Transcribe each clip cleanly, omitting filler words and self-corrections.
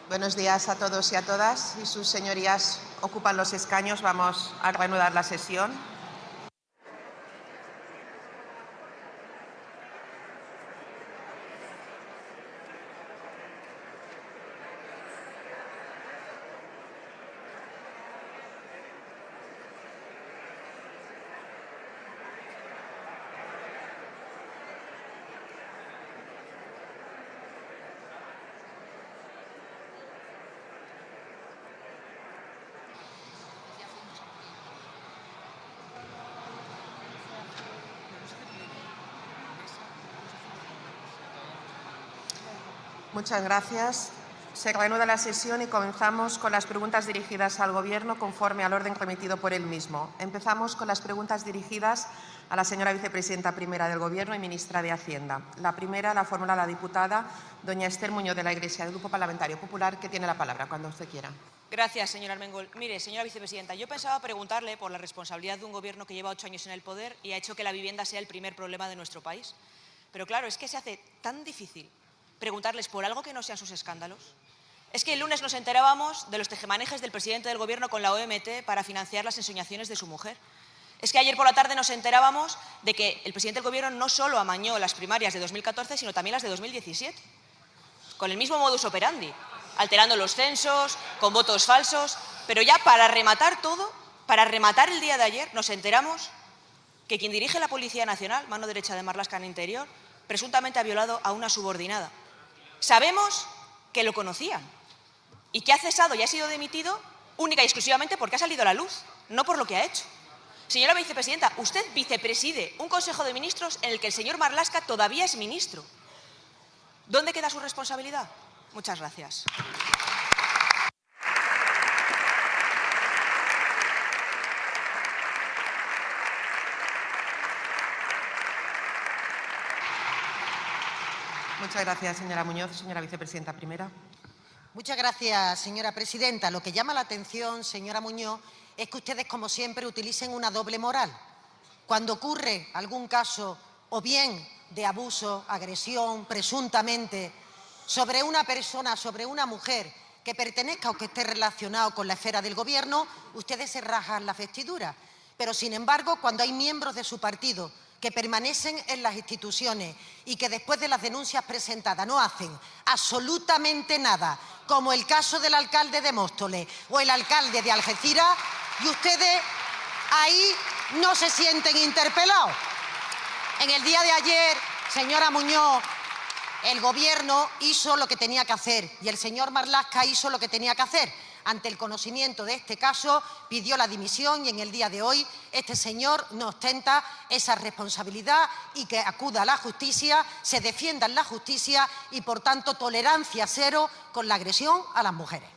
Buenos días a todos y a todas. Si sus señorías ocupan los escaños, vamos a reanudar la sesión. Muchas gracias. Se reanuda la sesión y comenzamos con las preguntas dirigidas al Gobierno conforme al orden remitido por el mismo. Empezamos con las preguntas dirigidas a la señora vicepresidenta primera del Gobierno y ministra de Hacienda. La primera la formula la diputada doña Esther Muñoz de la Iglesia, del Grupo Parlamentario Popular, que tiene la palabra cuando usted quiera. Gracias, señora Armengol. Mire, señora vicepresidenta, yo pensaba preguntarle por la responsabilidad de un Gobierno que lleva 8 años en el poder y ha hecho que la vivienda sea el primer problema de nuestro país. Pero claro, es que se hace tan difícil preguntarles por algo que no sean sus escándalos. Es que el lunes nos enterábamos de los tejemanejes del presidente del Gobierno con la OMT para financiar las ensoñaciones de su mujer. Es que ayer por la tarde nos enterábamos de que el presidente del Gobierno no solo amañó las primarias de 2014, sino también las de 2017, con el mismo modus operandi, alterando los censos, con votos falsos. Pero ya para rematar todo, para rematar el día de ayer, nos enteramos que quien dirige la Policía Nacional, mano derecha de Marlaska en Interior, presuntamente ha violado a una subordinada. Sabemos que lo conocían y que ha cesado y ha sido dimitido única y exclusivamente porque ha salido a la luz, no por lo que ha hecho. Señora vicepresidenta, usted vicepreside un Consejo de Ministros en el que el señor Marlaska todavía es ministro. ¿Dónde queda su responsabilidad? Muchas gracias. Muchas gracias, señora Muñoz. Señora vicepresidenta primera. Muchas gracias, señora presidenta. Lo que llama la atención, señora Muñoz, es que ustedes, como siempre, utilicen una doble moral. Cuando ocurre algún caso, o bien de abuso, agresión, presuntamente, sobre una persona, sobre una mujer que pertenezca o que esté relacionado con la esfera del Gobierno, ustedes se rajan la vestidura. Pero, sin embargo, cuando hay miembros de su partido que permanecen en las instituciones y que después de las denuncias presentadas no hacen absolutamente nada, como el caso del alcalde de Móstoles o el alcalde de Algeciras, y ustedes ahí no se sienten interpelados. En el día de ayer, señora Muñoz, el Gobierno hizo lo que tenía que hacer y el señor Marlaska hizo lo que tenía que hacer. Ante el conocimiento de este caso, pidió la dimisión y en el día de hoy este señor no ostenta esa responsabilidad y que acuda a la justicia, se defienda en la justicia y, por tanto, tolerancia cero con la agresión a las mujeres.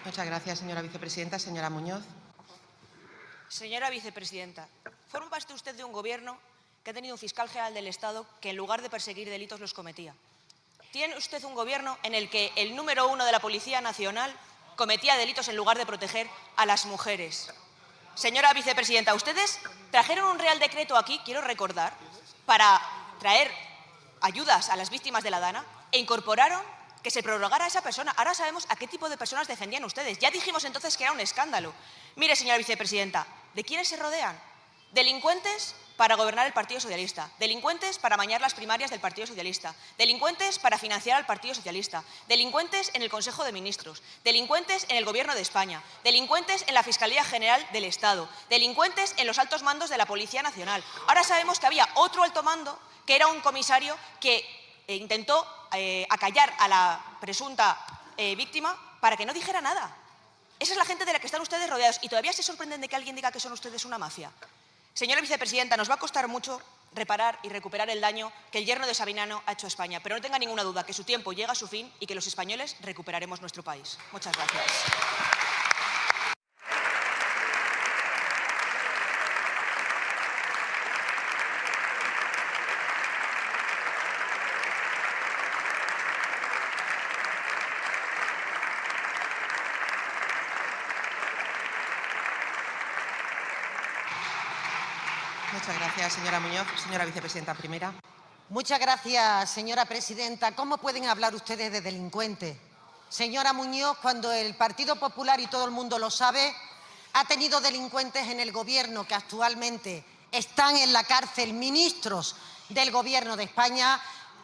Muchas gracias, señora vicepresidenta. Señora Muñoz. Señora vicepresidenta, forma parte usted de un Gobierno que ha tenido un fiscal general del Estado que, en lugar de perseguir delitos, los cometía. Tiene usted un Gobierno en el que el número 1 de la Policía Nacional cometía delitos en lugar de proteger a las mujeres. Señora vicepresidenta, ustedes trajeron un Real Decreto aquí, quiero recordar, para traer ayudas a las víctimas de la DANA e incorporaron que se prorrogara a esa persona. Ahora sabemos a qué tipo de personas defendían ustedes. Ya dijimos entonces que era un escándalo. Mire, señora vicepresidenta, ¿de quiénes se rodean? Delincuentes para gobernar el Partido Socialista, delincuentes para amañar las primarias del Partido Socialista, delincuentes para financiar al Partido Socialista, delincuentes en el Consejo de Ministros, delincuentes en el Gobierno de España, delincuentes en la Fiscalía General del Estado, delincuentes en los altos mandos de la Policía Nacional. Ahora sabemos que había otro alto mando, que era un comisario que intentó acallar a la presunta víctima para que no dijera nada. Esa es la gente de la que están ustedes rodeados y todavía se sorprenden de que alguien diga que son ustedes una mafia. Señora vicepresidenta, nos va a costar mucho reparar y recuperar el daño que el yerno de Sabinano ha hecho a España, pero no tenga ninguna duda que su tiempo llega a su fin y que los españoles recuperaremos nuestro país. Muchas gracias. Muchas gracias, señora Muñoz. Señora vicepresidenta primera. Muchas gracias, señora presidenta. ¿Cómo pueden hablar ustedes de delincuentes? Señora Muñoz, cuando el Partido Popular, y todo el mundo lo sabe, ha tenido delincuentes en el Gobierno que actualmente están en la cárcel, ministros del Gobierno de España,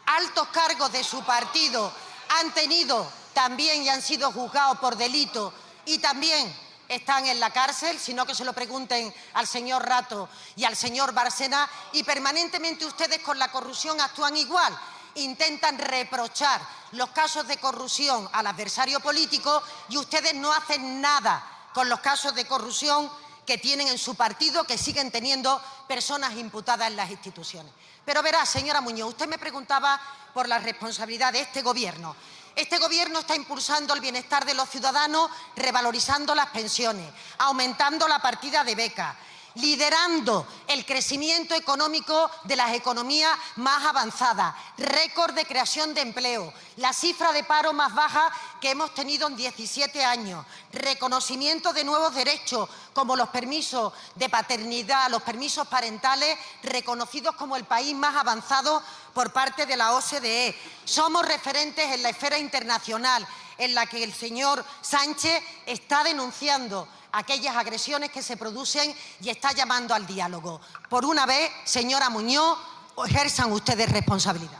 altos cargos de su partido han tenido también y han sido juzgados por delito y también están en la cárcel, sino que se lo pregunten al señor Rato y al señor Bárcena, y permanentemente ustedes con la corrupción actúan igual. Intentan reprochar los casos de corrupción al adversario político y ustedes no hacen nada con los casos de corrupción que tienen en su partido, que siguen teniendo personas imputadas en las instituciones. Pero verá, señora Muñoz, usted me preguntaba por la responsabilidad de este Gobierno. Este Gobierno está impulsando el bienestar de los ciudadanos, revalorizando las pensiones, aumentando la partida de becas, liderando el crecimiento económico de las economías más avanzadas, récord de creación de empleo, la cifra de paro más baja que hemos tenido en 17 años, reconocimiento de nuevos derechos como los permisos de paternidad, los permisos parentales, reconocidos como el país más avanzado por parte de la OCDE. Somos referentes en la esfera internacional en la que el señor Sánchez está denunciando aquellas agresiones que se producen y está llamando al diálogo. Por una vez, señora Muñoz, ejerzan ustedes responsabilidad.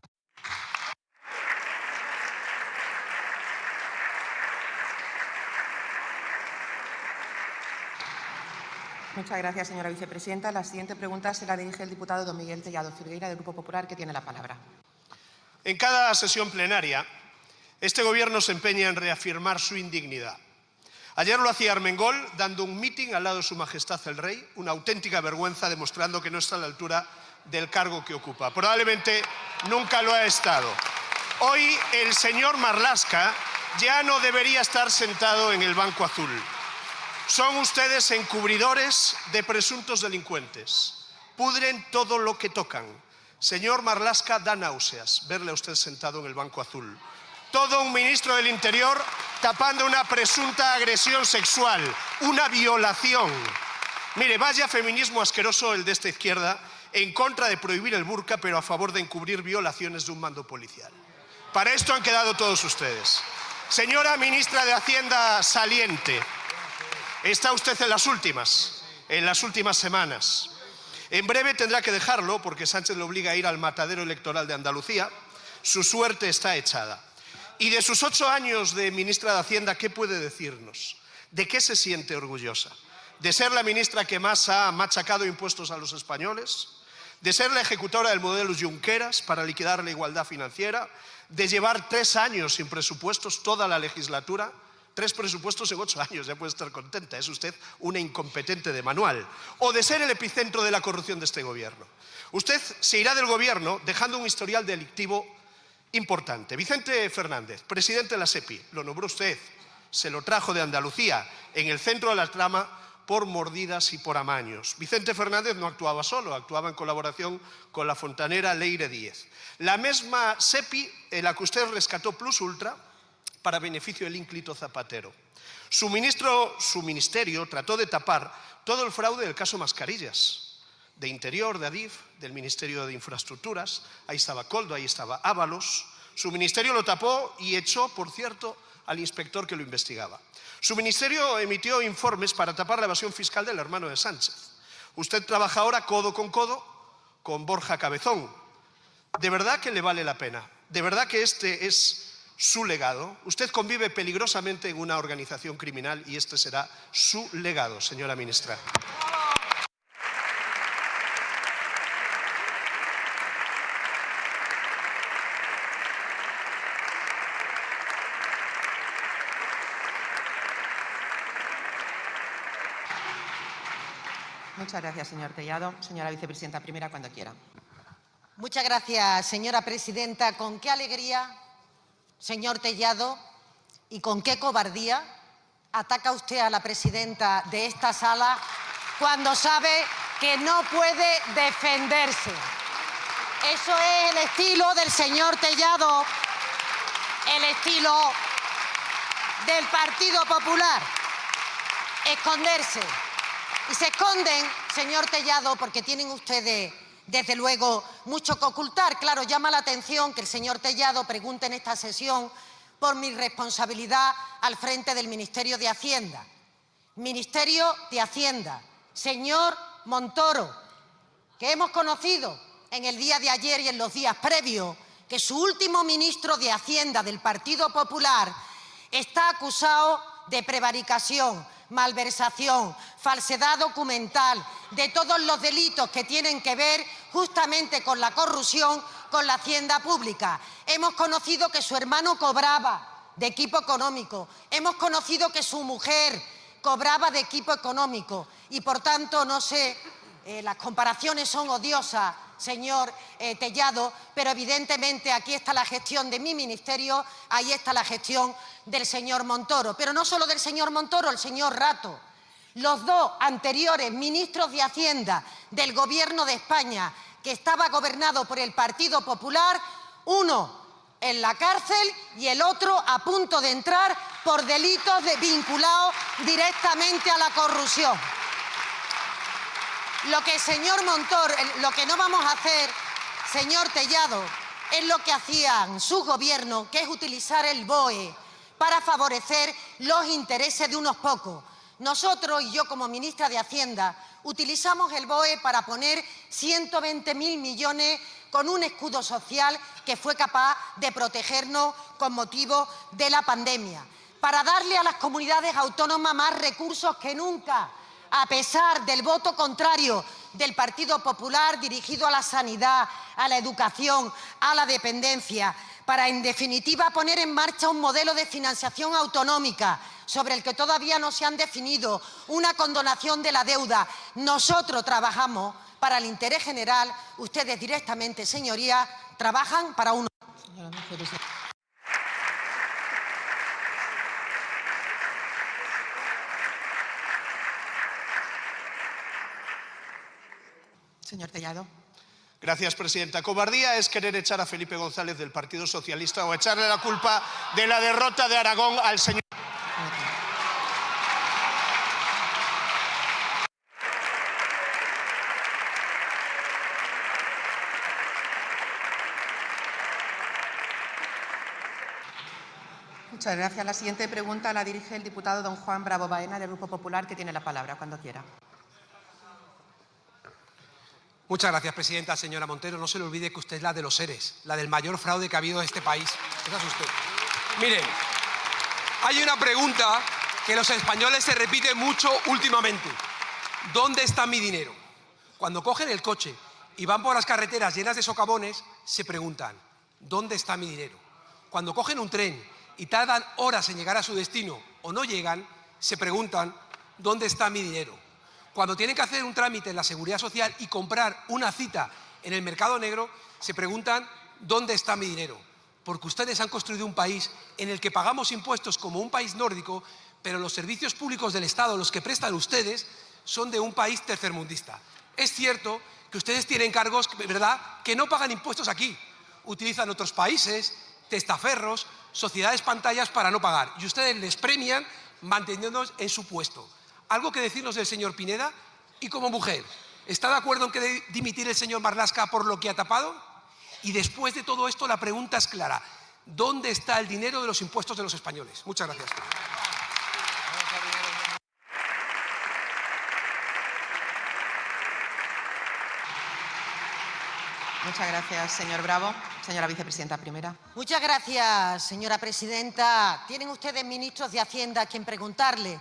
Muchas gracias, señora vicepresidenta. La siguiente pregunta se la dirige el diputado don Miguel Tellado Filgueira, del Grupo Popular, que tiene la palabra. En cada sesión plenaria, este Gobierno se empeña en reafirmar su indignidad. Ayer lo hacía Armengol, dando un mitin al lado de Su Majestad el Rey, una auténtica vergüenza, demostrando que no está a la altura del cargo que ocupa. Probablemente nunca lo ha estado. Hoy el señor Marlaska ya no debería estar sentado en el banco azul. Son ustedes encubridores de presuntos delincuentes. Pudren todo lo que tocan. Señor Marlaska, da náuseas verle a usted sentado en el banco azul. Todo un ministro del Interior tapando una presunta agresión sexual, una violación. Mire, vaya feminismo asqueroso el de esta izquierda, en contra de prohibir el burka, pero a favor de encubrir violaciones de un mando policial. Para esto han quedado todos ustedes. Señora ministra de Hacienda saliente, está usted en las últimas semanas. En breve tendrá que dejarlo porque Sánchez le obliga a ir al matadero electoral de Andalucía. Su suerte está echada. Y de sus 8 años de ministra de Hacienda, ¿qué puede decirnos? ¿De qué se siente orgullosa? ¿De ser la ministra que más ha machacado impuestos a los españoles? ¿De ser la ejecutora del modelo Junqueras para liquidar la igualdad financiera? ¿De llevar 3 años sin presupuestos toda la legislatura? 3 presupuestos en 8 años, ya puede estar contenta, es usted una incompetente de manual. ¿O de ser el epicentro de la corrupción de este Gobierno? Usted se irá del Gobierno dejando un historial delictivo importante. Vicente Fernández, presidente de la SEPI, lo nombró usted, se lo trajo de Andalucía, en el centro de la trama por mordidas y por amaños. Vicente Fernández no actuaba solo, actuaba en colaboración con la fontanera Leire Díez. La misma SEPI en la que usted rescató Plus Ultra para beneficio del ínclito Zapatero. Su ministerio trató de tapar todo el fraude del caso Mascarillas, de Interior, de Adif, del Ministerio de Infraestructuras. Ahí estaba Koldo, ahí estaba Ábalos. Su ministerio lo tapó y echó, por cierto, al inspector que lo investigaba. Su ministerio emitió informes para tapar la evasión fiscal del hermano de Sánchez. Usted trabaja ahora codo con Borja Cabezón. ¿De verdad que le vale la pena? ¿De verdad que este es su legado? Usted convive peligrosamente en una organización criminal y este será su legado, señora ministra. Muchas gracias, señor Tellado. Señora vicepresidenta primera, cuando quiera. Muchas gracias, señora presidenta. Con qué alegría, señor Tellado, y con qué cobardía ataca usted a la presidenta de esta sala cuando sabe que no puede defenderse. Eso es el estilo del señor Tellado, el estilo del Partido Popular. Esconderse, Y se esconden, señor Tellado, porque tienen ustedes, desde luego, mucho que ocultar. Claro, llama la atención que el señor Tellado pregunte en esta sesión por mi responsabilidad al frente del Ministerio de Hacienda. Ministerio de Hacienda, señor Montoro, que hemos conocido en el día de ayer y en los días previos que su último ministro de Hacienda del Partido Popular está acusado de prevaricación, malversación, falsedad documental, de todos los delitos que tienen que ver justamente con la corrupción, con la hacienda pública. Hemos conocido que su hermano cobraba de equipo económico, hemos conocido que su mujer cobraba de equipo económico y, por tanto, no sé, las comparaciones son odiosas, señor Tellado, pero evidentemente aquí está la gestión de mi ministerio, ahí está la gestión del señor Montoro. Pero no solo del señor Montoro, el señor Rato. Los dos anteriores ministros de Hacienda del Gobierno de España, que estaba gobernado por el Partido Popular, uno en la cárcel y el otro a punto de entrar por delitos vinculados directamente a la corrupción. Lo que, señor Montoro, lo que no vamos a hacer, señor Tellado, es lo que hacían sus gobiernos, que es utilizar el BOE para favorecer los intereses de unos pocos. Nosotros, y yo como ministra de Hacienda, utilizamos el BOE para poner 120.000 millones con un escudo social que fue capaz de protegernos con motivo de la pandemia, para darle a las comunidades autónomas más recursos que nunca, a pesar del voto contrario del Partido Popular dirigido a la sanidad, a la educación, a la dependencia, para, en definitiva, poner en marcha un modelo de financiación autonómica sobre el que todavía no se han definido, una condonación de la deuda. Nosotros trabajamos para el interés general, ustedes directamente, señoría, trabajan para uno. Señor Tellado. Gracias, presidenta. Cobardía es querer echar a Felipe González del Partido Socialista o echarle la culpa de la derrota de Aragón al señor. Muchas gracias. La siguiente pregunta la dirige el diputado don Juan Bravo Baena, del Grupo Popular, que tiene la palabra cuando quiera. Muchas gracias, presidenta. Señora Montero, no se le olvide que usted es la de los seres, la del mayor fraude que ha habido en este país. Esa es usted. Miren, hay una pregunta que los españoles se repiten mucho últimamente. ¿Dónde está mi dinero? Cuando cogen el coche y van por las carreteras llenas de socavones, se preguntan, ¿dónde está mi dinero? Cuando cogen un tren y tardan horas en llegar a su destino o no llegan, se preguntan, ¿dónde está mi dinero? Cuando tienen que hacer un trámite en la Seguridad Social y comprar una cita en el mercado negro, se preguntan, ¿dónde está mi dinero? Porque ustedes han construido un país en el que pagamos impuestos como un país nórdico, pero los servicios públicos del Estado, los que prestan ustedes, son de un país tercermundista. Es cierto que ustedes tienen cargos, ¿verdad?, que no pagan impuestos aquí. Utilizan otros países, testaferros, sociedades pantallas para no pagar. Y ustedes les premian manteniéndonos en su puesto. ¿Algo que decirnos del señor Pineda? Y como mujer, ¿está de acuerdo en que debe dimitir el señor Marlaska por lo que ha tapado? Y después de todo esto, la pregunta es clara. ¿Dónde está el dinero de los impuestos de los españoles? Muchas gracias. Muchas gracias, señor Bravo. Señora vicepresidenta primera. Muchas gracias, señora presidenta. Tienen ustedes ministros de Hacienda a quien preguntarle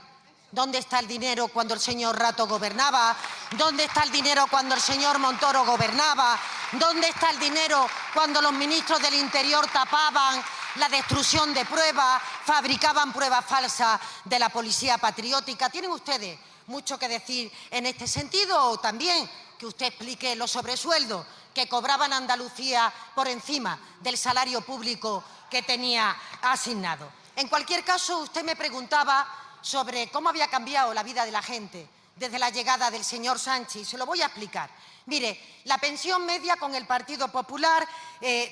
dónde está el dinero cuando el señor Rato gobernaba, dónde está el dinero cuando el señor Montoro gobernaba, dónde está el dinero cuando los ministros del Interior tapaban la destrucción de pruebas, fabricaban pruebas falsas de la policía patriótica. ¿Tienen ustedes mucho que decir en este sentido? O también que usted explique los sobresueldos que cobraban Andalucía por encima del salario público que tenía asignado. En cualquier caso, usted me preguntaba sobre cómo había cambiado la vida de la gente desde la llegada del señor Sánchez, y se lo voy a explicar. Mire, la pensión media con el Partido Popular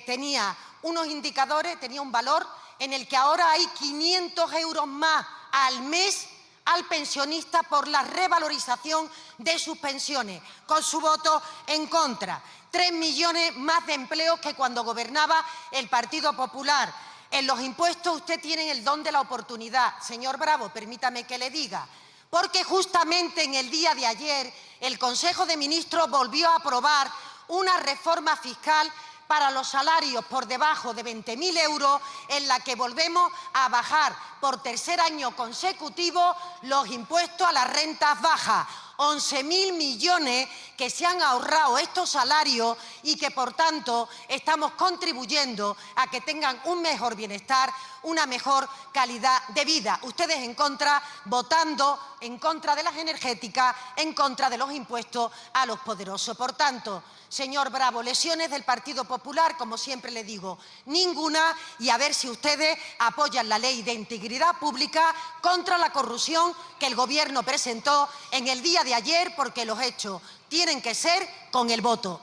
tenía unos indicadores, tenía un valor en el que ahora hay 500 euros más al mes al pensionista por la revalorización de sus pensiones, con su voto en contra. 3 millones más de empleos que cuando gobernaba el Partido Popular. En los impuestos usted tiene el don de la oportunidad. Señor Bravo, permítame que le diga, porque justamente en el día de ayer el Consejo de Ministros volvió a aprobar una reforma fiscal para los salarios por debajo de 20.000 euros, en la que volvemos a bajar por tercer año consecutivo los impuestos a las rentas bajas. 11.000 millones que se han ahorrado estos salarios y que, por tanto, estamos contribuyendo a que tengan un mejor bienestar, una mejor calidad de vida. Ustedes en contra, votando en contra de las energéticas, en contra de los impuestos a los poderosos. Por tanto, señor Bravo, lesiones del Partido Popular, como siempre le digo, ninguna, y a ver si ustedes apoyan la ley de integridad pública contra la corrupción que el Gobierno presentó en el día de ayer, porque los hechos tienen que ser con el voto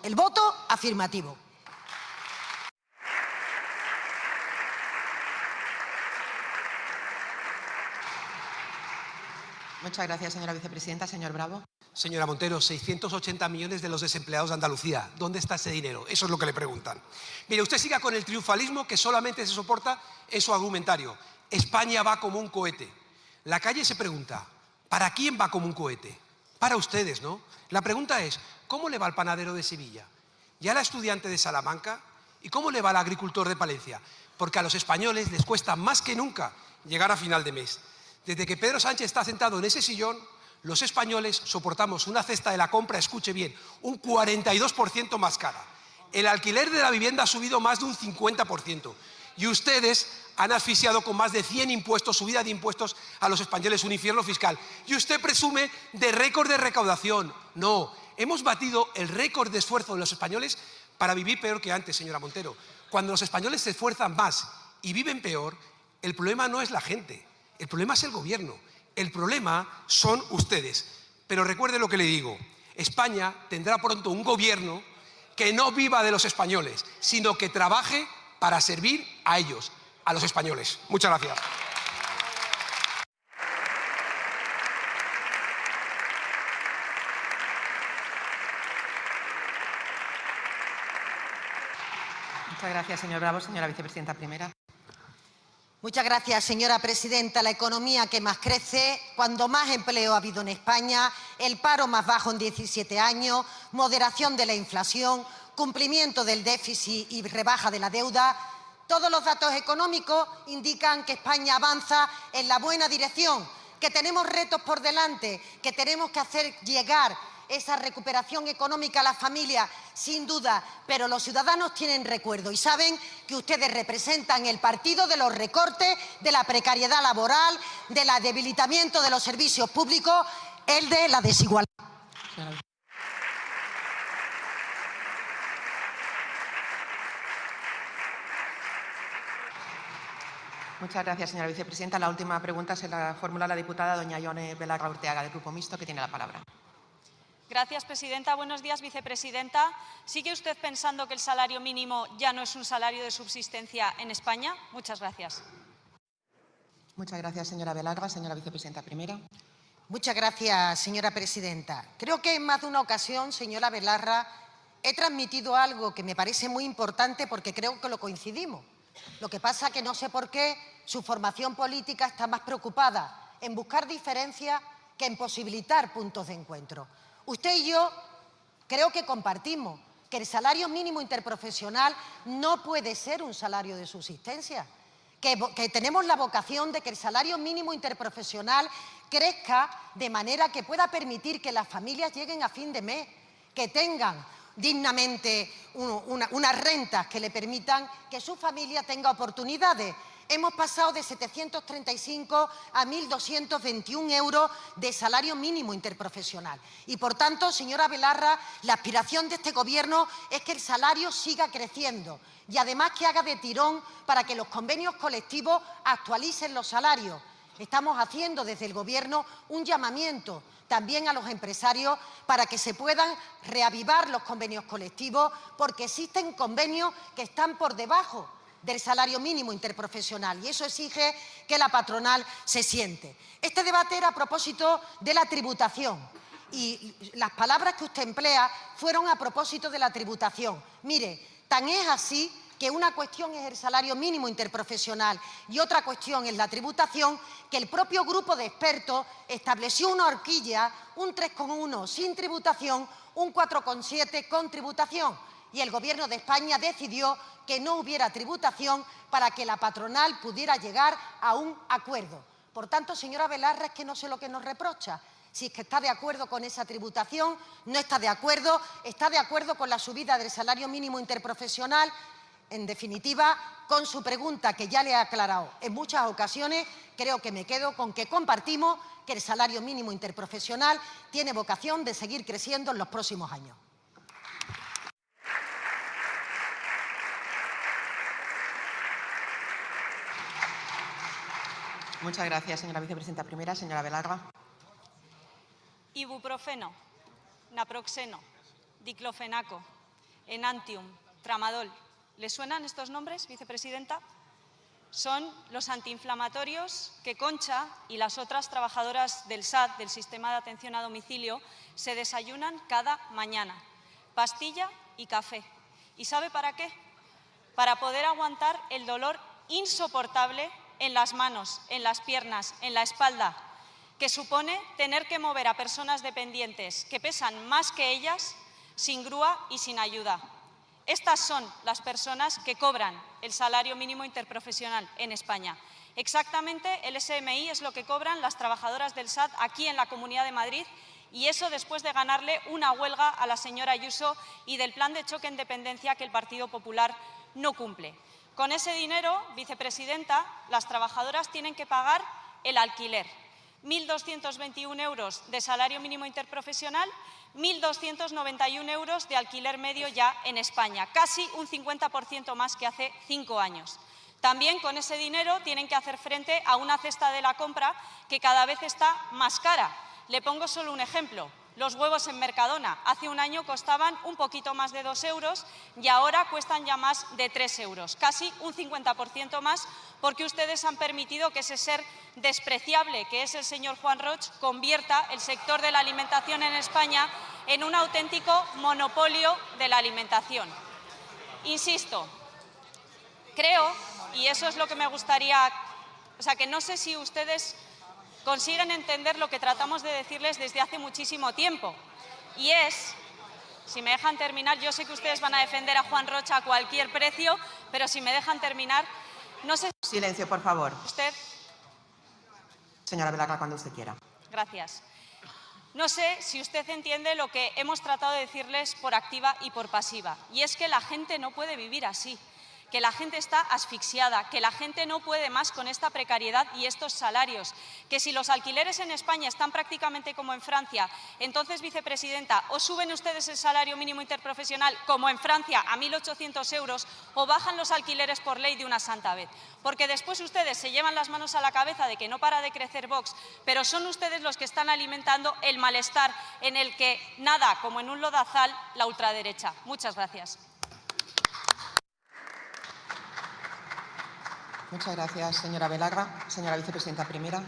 afirmativo. Muchas gracias, señora vicepresidenta. Señor Bravo. Señora Montero, 680 millones de los desempleados de Andalucía. ¿Dónde está ese dinero? Eso es lo que le preguntan. Mire, usted siga con el triunfalismo que solamente se soporta en su argumentario. España va como un cohete. La calle se pregunta, ¿para quién va como un cohete? Para ustedes, ¿no? La pregunta es, ¿cómo le va al panadero de Sevilla? ¿Y a la estudiante de Salamanca? ¿Y cómo le va al agricultor de Palencia? Porque a los españoles les cuesta más que nunca llegar a final de mes. Desde que Pedro Sánchez está sentado en ese sillón, los españoles soportamos una cesta de la compra, escuche bien, un 42% más cara. El alquiler de la vivienda ha subido más de un 50%. Y ustedes han asfixiado con más de 100 impuestos, subida de impuestos a los españoles, un infierno fiscal. Y usted presume de récord de recaudación. No, hemos batido el récord de esfuerzo de los españoles para vivir peor que antes, señora Montero. Cuando los españoles se esfuerzan más y viven peor, el problema no es la gente, el problema es el Gobierno. El problema son ustedes. Pero recuerde lo que le digo, España tendrá pronto un gobierno que no viva de los españoles, sino que trabaje para servir a ellos, a los españoles. Muchas gracias. Muchas gracias, señor Bravo. Señora vicepresidenta primera. Muchas gracias, señora presidenta. La economía que más crece, cuando más empleo ha habido en España, el paro más bajo en 17 años, moderación de la inflación, cumplimiento del déficit y rebaja de la deuda. Todos los datos económicos indican que España avanza en la buena dirección, que tenemos retos por delante, que tenemos que hacer llegar esa recuperación económica a las familias, sin duda, pero los ciudadanos tienen recuerdo y saben que ustedes representan el partido de los recortes, de la precariedad laboral, del debilitamiento de los servicios públicos, el de la desigualdad. Muchas gracias, señora vicepresidenta. La última pregunta se la formula la diputada doña Ione Belarra Urteaga, del Grupo Mixto, que tiene la palabra. Gracias, presidenta. Buenos días, vicepresidenta. ¿Sigue usted pensando que el salario mínimo ya no es un salario de subsistencia en España? Muchas gracias. Muchas gracias, señora Belarra. Señora vicepresidenta primera. Muchas gracias, señora presidenta. Creo que en más de una ocasión, señora Belarra, he transmitido algo que me parece muy importante porque creo que lo coincidimos. Lo que pasa es que no sé por qué su formación política está más preocupada en buscar diferencias que en posibilitar puntos de encuentro. Usted y yo creo que compartimos que el salario mínimo interprofesional no puede ser un salario de subsistencia, que tenemos la vocación de que el salario mínimo interprofesional crezca de manera que pueda permitir que las familias lleguen a fin de mes, que tengan dignamente unas rentas que le permitan que su familia tenga oportunidades. Hemos pasado de 735 a 1.221 euros de salario mínimo interprofesional. Y, por tanto, señora Belarra, la aspiración de este Gobierno es que el salario siga creciendo y, además, que haga de tirón para que los convenios colectivos actualicen los salarios. Estamos haciendo desde el Gobierno un llamamiento también a los empresarios para que se puedan reavivar los convenios colectivos, porque existen convenios que están por debajo del salario mínimo interprofesional y eso exige que la patronal se siente. Este debate era a propósito de la tributación y las palabras que usted emplea fueron a propósito de la tributación. Mire, tan es así que una cuestión es el salario mínimo interprofesional y otra cuestión es la tributación, que el propio grupo de expertos estableció una horquilla, un 3,1 sin tributación, un 4,7 con tributación. Y el Gobierno de España decidió que no hubiera tributación para que la patronal pudiera llegar a un acuerdo. Por tanto, señora Belarra, es que no sé lo que nos reprocha. Si es que está de acuerdo con esa tributación, no está de acuerdo con la subida del salario mínimo interprofesional. En definitiva, con su pregunta, que ya le he aclarado en muchas ocasiones, creo que me quedo con que compartimos que el salario mínimo interprofesional tiene vocación de seguir creciendo en los próximos años. Muchas gracias, señora vicepresidenta primera. Señora Belarra. Ibuprofeno, naproxeno, diclofenaco, enantium, tramadol. ¿Le suenan estos nombres, vicepresidenta? Son los antiinflamatorios que Concha y las otras trabajadoras del SAT, del Sistema de Atención a Domicilio, se desayunan cada mañana. Pastilla y café. ¿Y sabe para qué? Para poder aguantar el dolor insoportable en las manos, en las piernas, en la espalda, que supone tener que mover a personas dependientes que pesan más que ellas, sin grúa y sin ayuda. Estas son las personas que cobran el salario mínimo interprofesional en España. Exactamente el SMI es lo que cobran las trabajadoras del SAT aquí en la Comunidad de Madrid y eso después de ganarle una huelga a la señora Ayuso y del plan de choque en dependencia que el Partido Popular no cumple. Con ese dinero, vicepresidenta, las trabajadoras tienen que pagar el alquiler. 1.221 euros de salario mínimo interprofesional, 1.291 euros de alquiler medio ya en España, casi un 50% más que hace 5 años. También con ese dinero tienen que hacer frente a una cesta de la compra que cada vez está más cara. Le pongo solo un ejemplo. Los huevos en Mercadona hace un año costaban un poquito más de 2 euros y ahora cuestan ya más de 3 euros, casi un 50% más, porque ustedes han permitido que ese ser despreciable que es el señor Juan Roig convierta el sector de la alimentación en España en un auténtico monopolio de la alimentación. Insisto, creo, y eso es lo que me gustaría, que no sé si ustedes consiguen entender lo que tratamos de decirles desde hace muchísimo tiempo. Y es, si me dejan terminar, yo sé que ustedes van a defender a Juan Roig a cualquier precio, pero si me dejan terminar, no sé... Silencio, por favor. Usted... Señora Belarra, cuando usted quiera. Gracias. No sé si usted entiende lo que hemos tratado de decirles por activa y por pasiva, y es que la gente no puede vivir así, que la gente está asfixiada, que la gente no puede más con esta precariedad y estos salarios, que si los alquileres en España están prácticamente como en Francia, entonces, vicepresidenta, o suben ustedes el salario mínimo interprofesional como en Francia a 1.800 euros o bajan los alquileres por ley de una santa vez. Porque después ustedes se llevan las manos a la cabeza de que no para de crecer Vox, pero son ustedes los que están alimentando el malestar en el que nada como en un lodazal la ultraderecha. Muchas gracias. Muchas gracias, señora Belarra. Señora vicepresidenta primera.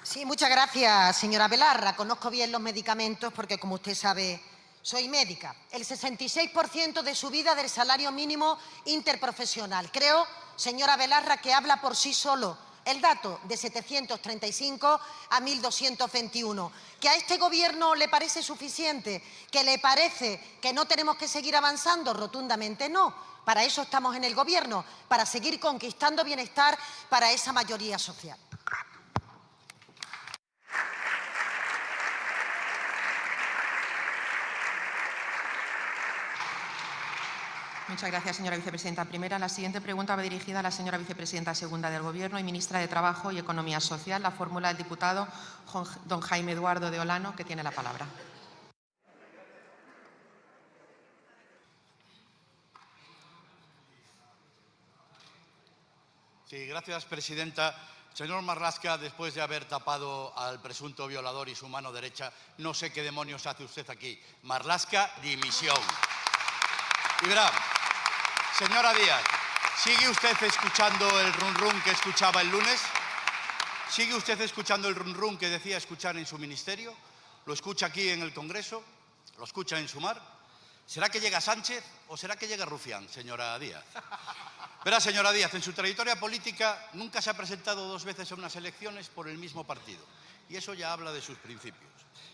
Sí, muchas gracias, señora Belarra. Conozco bien los medicamentos porque, como usted sabe, soy médica. El 66% de subida del salario mínimo interprofesional. Creo, señora Belarra, que habla por sí solo el dato de 735 a 1.221. ¿Que a este Gobierno le parece suficiente? ¿Que le parece que no tenemos que seguir avanzando? Rotundamente no. Para eso estamos en el Gobierno, para seguir conquistando bienestar para esa mayoría social. Muchas gracias, señora vicepresidenta primera. La siguiente pregunta va dirigida a la señora vicepresidenta segunda del Gobierno y ministra de Trabajo y Economía Social. La fórmula el diputado don Jaime Eduardo de Olano, que tiene la palabra. Sí, gracias, presidenta. Señor Marlaska, después de haber tapado al presunto violador y su mano derecha, no sé qué demonios hace usted aquí. Marlaska, dimisión. Y verá, señora Díaz, ¿Sigue usted escuchando el run run que escuchaba el lunes? ¿Sigue usted escuchando el run run que decía escuchar en su ministerio? ¿Lo escucha aquí en el Congreso? ¿Lo escucha en Sumar? ¿Será que llega Sánchez o será que llega Rufián, señora Díaz? Verá, señora Díaz, en su trayectoria política nunca se ha presentado 2 veces a unas elecciones por el mismo partido. Y eso ya habla de sus principios.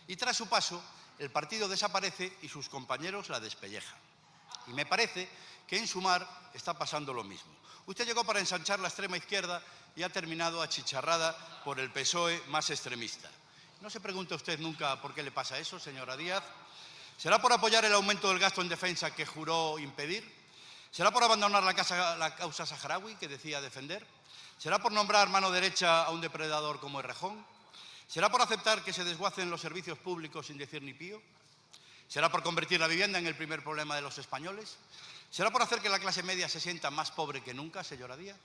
Y tras su paso, el partido desaparece y sus compañeros la despellejan. Y me parece que en Sumar está pasando lo mismo. Usted llegó para ensanchar la extrema izquierda y ha terminado achicharrada por el PSOE más extremista. ¿No se pregunta usted nunca por qué le pasa eso, señora Díaz? ¿Será por apoyar el aumento del gasto en defensa que juró impedir? ¿Será por abandonar la causa saharaui que decía defender? ¿Será por nombrar mano derecha a un depredador como Errejón? ¿Será por aceptar que se desguacen los servicios públicos sin decir ni pío? ¿Será por convertir la vivienda en el primer problema de los españoles? ¿Será por hacer que la clase media se sienta más pobre que nunca, señora Díaz?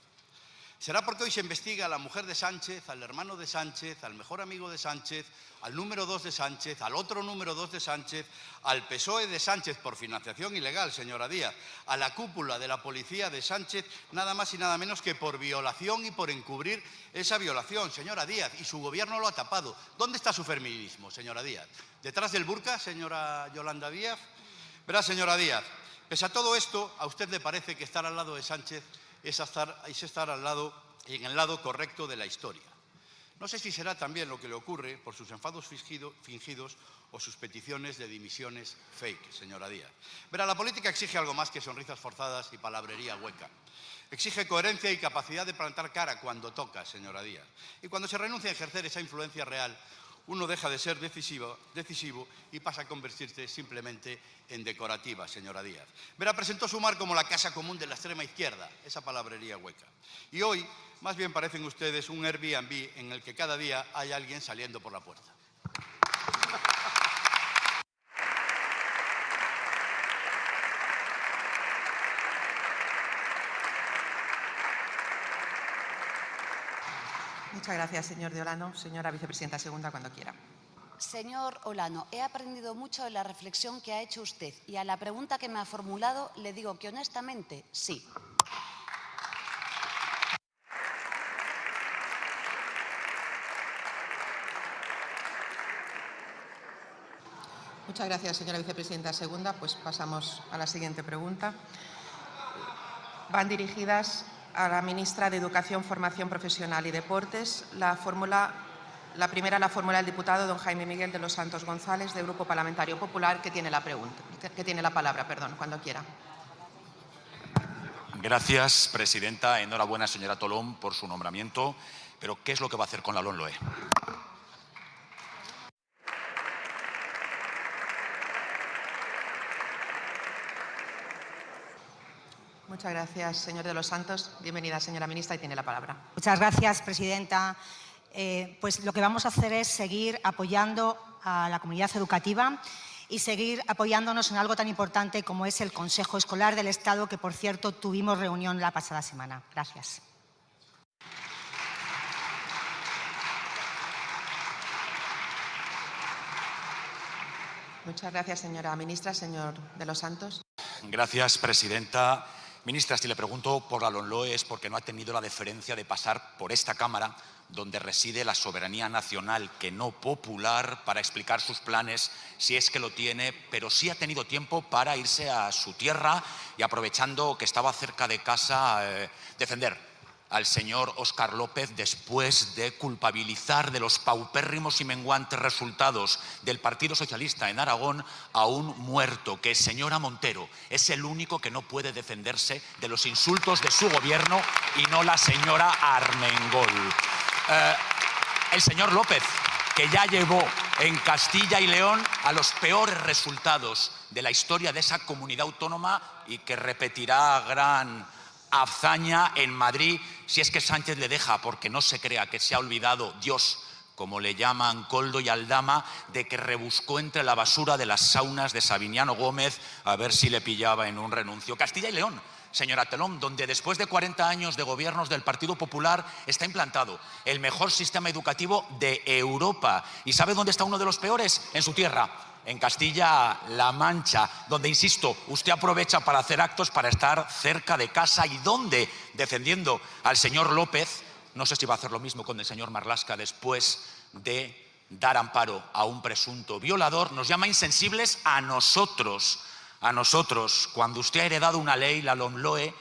¿Será porque hoy se investiga a la mujer de Sánchez, al hermano de Sánchez, al mejor amigo de Sánchez, al número 2 de Sánchez, al otro número 2 de Sánchez, al PSOE de Sánchez por financiación ilegal, señora Díaz, a la cúpula de la policía de Sánchez, nada más y nada menos que por violación y por encubrir esa violación, señora Díaz? Y su gobierno lo ha tapado. ¿Dónde está su feminismo, señora Díaz? ¿Detrás del burka, señora Yolanda Díaz? Verá, señora Díaz, pese a todo esto, a usted le parece que estar al lado de Sánchez es estar al lado, en el lado correcto de la historia. No sé si será también lo que le ocurre por sus enfados fingidos o sus peticiones de dimisiones fake, señora Díaz. Verá, la política exige algo más que sonrisas forzadas y palabrería hueca. Exige coherencia y capacidad de plantar cara cuando toca, señora Díaz. Y cuando se renuncia a ejercer esa influencia real, uno deja de ser decisivo y pasa a convertirse simplemente en decorativa, señora Díaz. Verá, presentó Sumar como la casa común de la extrema izquierda, esa palabrería hueca. Y hoy, más bien parecen ustedes un Airbnb en el que cada día hay alguien saliendo por la puerta. Muchas gracias, señor de Olano. Señora vicepresidenta segunda, cuando quiera. Señor Olano, he aprendido mucho de la reflexión que ha hecho usted y a la pregunta que me ha formulado le digo que honestamente sí. Muchas gracias, señora vicepresidenta segunda. Pues pasamos a la siguiente pregunta. Van dirigidas a la ministra de Educación, Formación Profesional y Deportes. La primera la formula el diputado don Jaime Miguel de los Santos González, del Grupo Parlamentario Popular, que tiene la palabra, cuando quiera. Gracias, presidenta. Enhorabuena, señora Tolón, por su nombramiento. Pero, ¿qué es lo que va a hacer con la LOMLOE? Muchas gracias, señor de los Santos. Bienvenida, señora ministra, y tiene la palabra. Muchas gracias, presidenta. Pues lo que vamos a hacer es seguir apoyando a la comunidad educativa y seguir apoyándonos en algo tan importante como es el Consejo Escolar del Estado, que, por cierto, tuvimos reunión la pasada semana. Gracias. Muchas gracias, señora ministra. Señor de los Santos. Gracias, presidenta. Ministra, si le pregunto por la LOMLOE es porque no ha tenido la deferencia de pasar por esta Cámara, donde reside la soberanía nacional, que no popular, para explicar sus planes, si es que lo tiene, pero sí ha tenido tiempo para irse a su tierra y, aprovechando que estaba cerca de casa, defender al señor Óscar López después de culpabilizar de los paupérrimos y menguantes resultados del Partido Socialista en Aragón a un muerto, que, señora Montero, es el único que no puede defenderse de los insultos de su gobierno y no la señora Armengol. El señor López, que ya llevó en Castilla y León a los peores resultados de la historia de esa comunidad autónoma y que repetirá gran hazaña en Madrid si es que Sánchez le deja, porque no se crea que se ha olvidado Dios, como le llaman Koldo y Aldama, de que rebuscó entre la basura de las saunas de Sabiniano Gómez a ver si le pillaba en un renuncio. Castilla y León, señora Telón, donde después de 40 años de gobiernos del Partido Popular está implantado el mejor sistema educativo de Europa. ¿Y sabe dónde está uno de los peores? En su tierra, en Castilla-La Mancha, donde, insisto, usted aprovecha para hacer actos para estar cerca de casa y donde, defendiendo al señor López, no sé si va a hacer lo mismo con el señor Marlaska después de dar amparo a un presunto violador, nos llama insensibles a nosotros, cuando usted ha heredado una ley, la LOMLOE,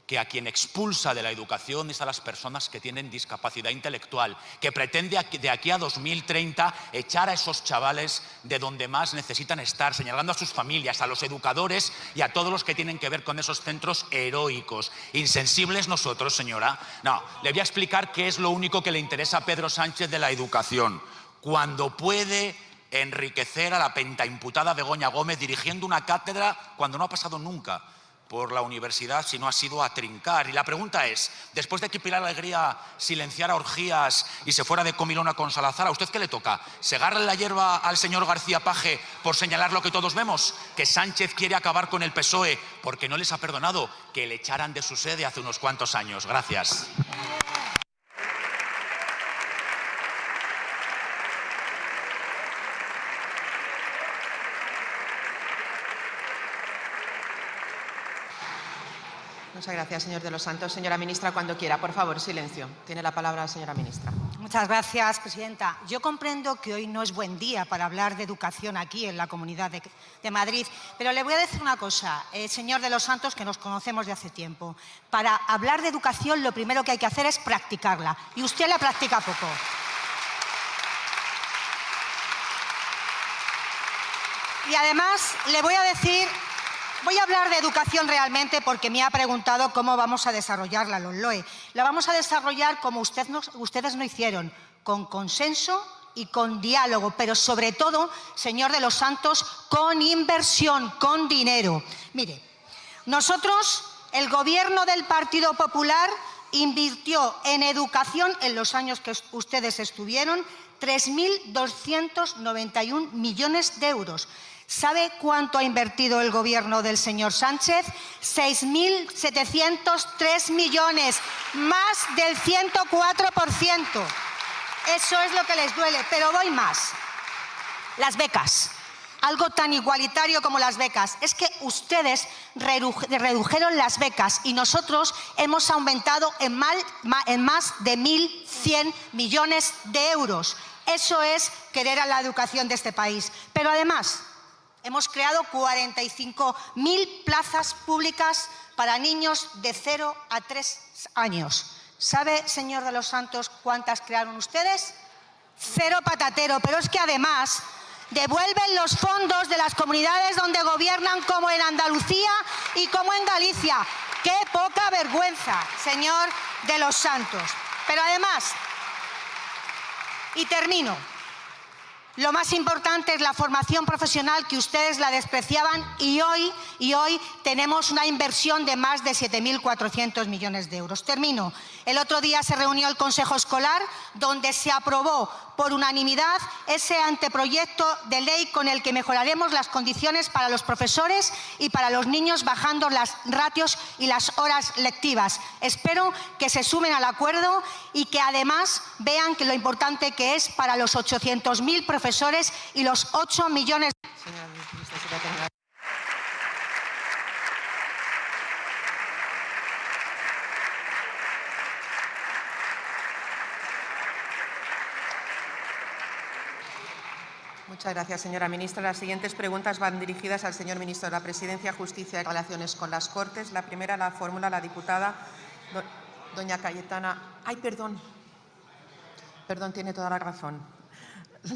que a quien expulsa de la educación es a las personas que tienen discapacidad intelectual, que pretende de aquí a 2030 echar a esos chavales de donde más necesitan estar, señalando a sus familias, a los educadores y a todos los que tienen que ver con esos centros heroicos. ¿Insensibles nosotros, señora? No, le voy a explicar qué es lo único que le interesa a Pedro Sánchez de la educación. Cuando puede enriquecer a la pentaimputada Begoña Gómez dirigiendo una cátedra cuando no ha pasado nunca por la universidad, sino ha sido a trincar. Y la pregunta es, después de que Pilar Alegría silenciara orgías y se fuera de comilona con Salazar, ¿a usted qué le toca? ¿Segarle la hierba al señor García Paje por señalar lo que todos vemos? Que Sánchez quiere acabar con el PSOE porque no les ha perdonado que le echaran de su sede hace unos cuantos años. Gracias. Muchas gracias, señor de los Santos. Señora ministra, cuando quiera, por favor, silencio. Tiene la palabra la señora ministra. Muchas gracias, presidenta. Yo comprendo que hoy no es buen día para hablar de educación aquí en la Comunidad de Madrid, pero le voy a decir una cosa, señor de los Santos, que nos conocemos de hace tiempo. Para hablar de educación lo primero que hay que hacer es practicarla, y usted la practica poco. Y además le voy a decir... Voy a hablar de educación realmente porque me ha preguntado cómo vamos a desarrollar la LOMLOE. La vamos a desarrollar como ustedes no hicieron, con consenso y con diálogo, pero sobre todo, señor de los Santos, con inversión, con dinero. Mire, nosotros, el Gobierno del Partido Popular, invirtió en educación en los años que ustedes estuvieron 3.291 millones de euros. ¿Sabe cuánto ha invertido el Gobierno del señor Sánchez? 6.703 millones, más del 104%. Eso es lo que les duele, pero voy más. Las becas. Algo tan igualitario como las becas. Es que ustedes redujeron las becas y nosotros hemos aumentado en más de 1.100 millones de euros. Eso es querer a la educación de este país. Pero además... hemos creado 45.000 plazas públicas para niños de 0 a 3 años. ¿Sabe, señor de los Santos, cuántas crearon ustedes? 0 patatero. Pero es que además devuelven los fondos de las comunidades donde gobiernan, como en Andalucía y como en Galicia. ¡Qué poca vergüenza, señor de los Santos! Pero además, y termino, lo más importante es la formación profesional, que ustedes la despreciaban, y hoy tenemos una inversión de más de 7.400 millones de euros. Termino. El otro día se reunió el Consejo Escolar, donde se aprobó por unanimidad ese anteproyecto de ley con el que mejoraremos las condiciones para los profesores y para los niños, bajando las ratios y las horas lectivas. Espero que se sumen al acuerdo y que además vean que lo importante que es para los 800.000 profesores y los 8 millones... Señora ministra, se va a terminar. Muchas gracias, señora ministra. Las siguientes preguntas van dirigidas al señor ministro de la Presidencia, Justicia y Relaciones con las Cortes. La primera la formula la diputada doña Cayetana... ¡Ay, perdón! Perdón, tiene toda la razón.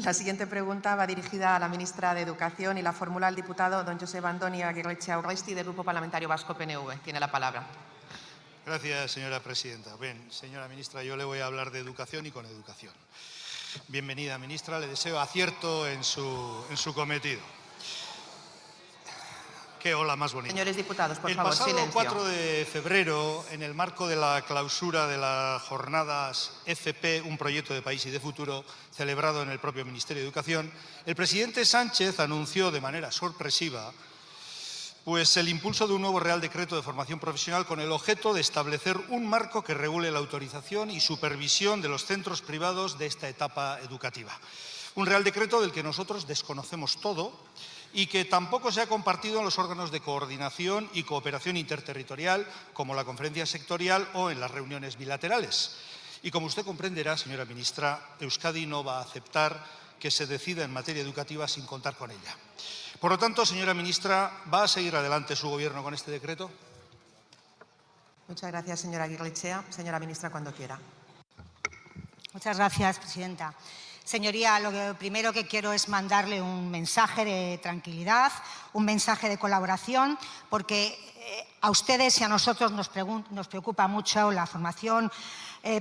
La siguiente pregunta va dirigida a la ministra de Educación y la formula el diputado don Josep Andoni Aguirretxea Urresti, del Grupo Parlamentario Vasco PNV. Tiene la palabra. Gracias, señora presidenta. Bien, señora ministra, yo le voy a hablar de educación y con educación. Bienvenida, ministra. Le deseo acierto en su cometido. Qué ola más bonita. Señores diputados, por favor, silencio. El pasado 4 de febrero, en el marco de la clausura de las jornadas FP, un proyecto de país y de futuro, celebrado en el propio Ministerio de Educación, el presidente Sánchez anunció de manera sorpresiva el impulso de un nuevo Real Decreto de Formación Profesional con el objeto de establecer un marco que regule la autorización y supervisión de los centros privados de esta etapa educativa. Un Real Decreto del que nosotros desconocemos todo y que tampoco se ha compartido en los órganos de coordinación y cooperación interterritorial, como la conferencia sectorial o en las reuniones bilaterales. Y como usted comprenderá, señora ministra, Euskadi no va a aceptar que se decida en materia educativa sin contar con ella. Por lo tanto, señora ministra, ¿va a seguir adelante su gobierno con este decreto? Muchas gracias, señora Aguirrechea. Señora ministra, cuando quiera. Muchas gracias, presidenta. Señoría, lo primero que quiero es mandarle un mensaje de tranquilidad, un mensaje de colaboración, porque a ustedes y a nosotros nos preocupa mucho la formación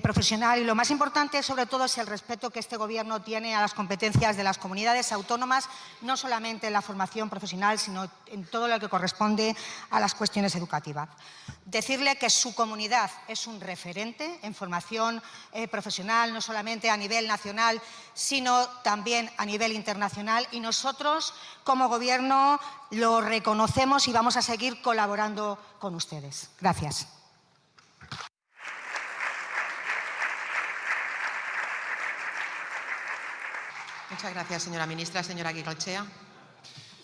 profesional y lo más importante, sobre todo, es el respeto que este Gobierno tiene a las competencias de las comunidades autónomas, no solamente en la formación profesional, sino en todo lo que corresponde a las cuestiones educativas. Decirle que su comunidad es un referente en formación profesional, no solamente a nivel nacional, sino también a nivel internacional, y nosotros, como Gobierno, lo reconocemos y vamos a seguir colaborando con ustedes. Gracias. Muchas gracias, señora ministra. Señora Aguirrechea.